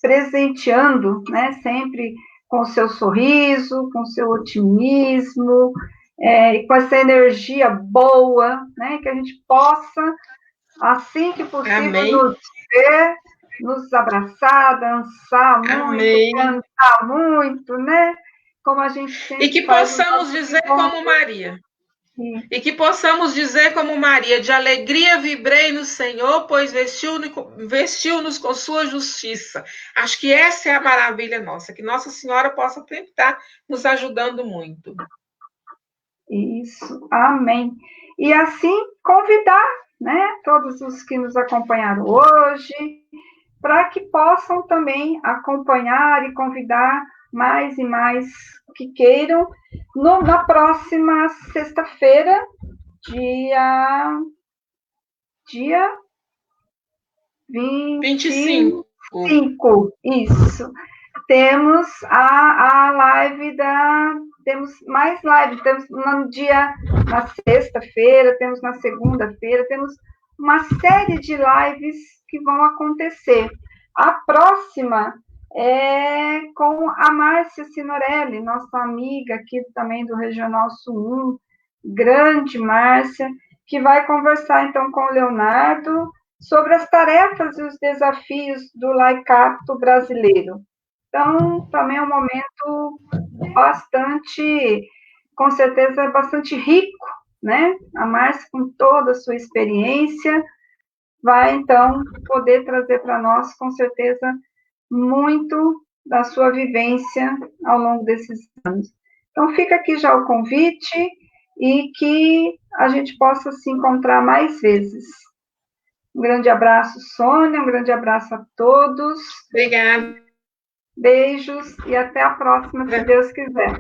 presenteando, né, sempre com o seu sorriso, com o seu otimismo, e com essa energia boa, né, que a gente possa, assim que possível, Amém. nos ver, nos abraçar, dançar muito, Amém. cantar muito, né, como a gente sempre E que faz possamos dizer como Maria. Sim. E que possamos dizer como Maria: de alegria vibrei no Senhor, pois vestiu-nos com sua justiça. Acho que essa é a maravilha nossa, que Nossa Senhora possa sempre estar nos ajudando muito. Isso, amém. E assim, convidar, né, todos os que nos acompanharam hoje, para que possam também acompanhar e convidar mais e mais que queiram, na próxima sexta-feira, dia 25, isso. Temos a live temos mais lives, temos na sexta-feira, temos na segunda-feira, temos uma série de lives que vão acontecer. A próxima é com a Márcia Sinorelli, nossa amiga aqui também do Regional Sul 1, grande Márcia, que vai conversar então com o Leonardo sobre as tarefas e os desafios do laicato brasileiro. Então, também é um momento bastante, com certeza, bastante rico, né? A Márcia, com toda a sua experiência, vai, então, poder trazer para nós, com certeza, muito da sua vivência ao longo desses anos. Então, fica aqui já o convite e que a gente possa se encontrar mais vezes. Um grande abraço, Sônia, um grande abraço a todos. Obrigada. Beijos e até a próxima, se Deus quiser.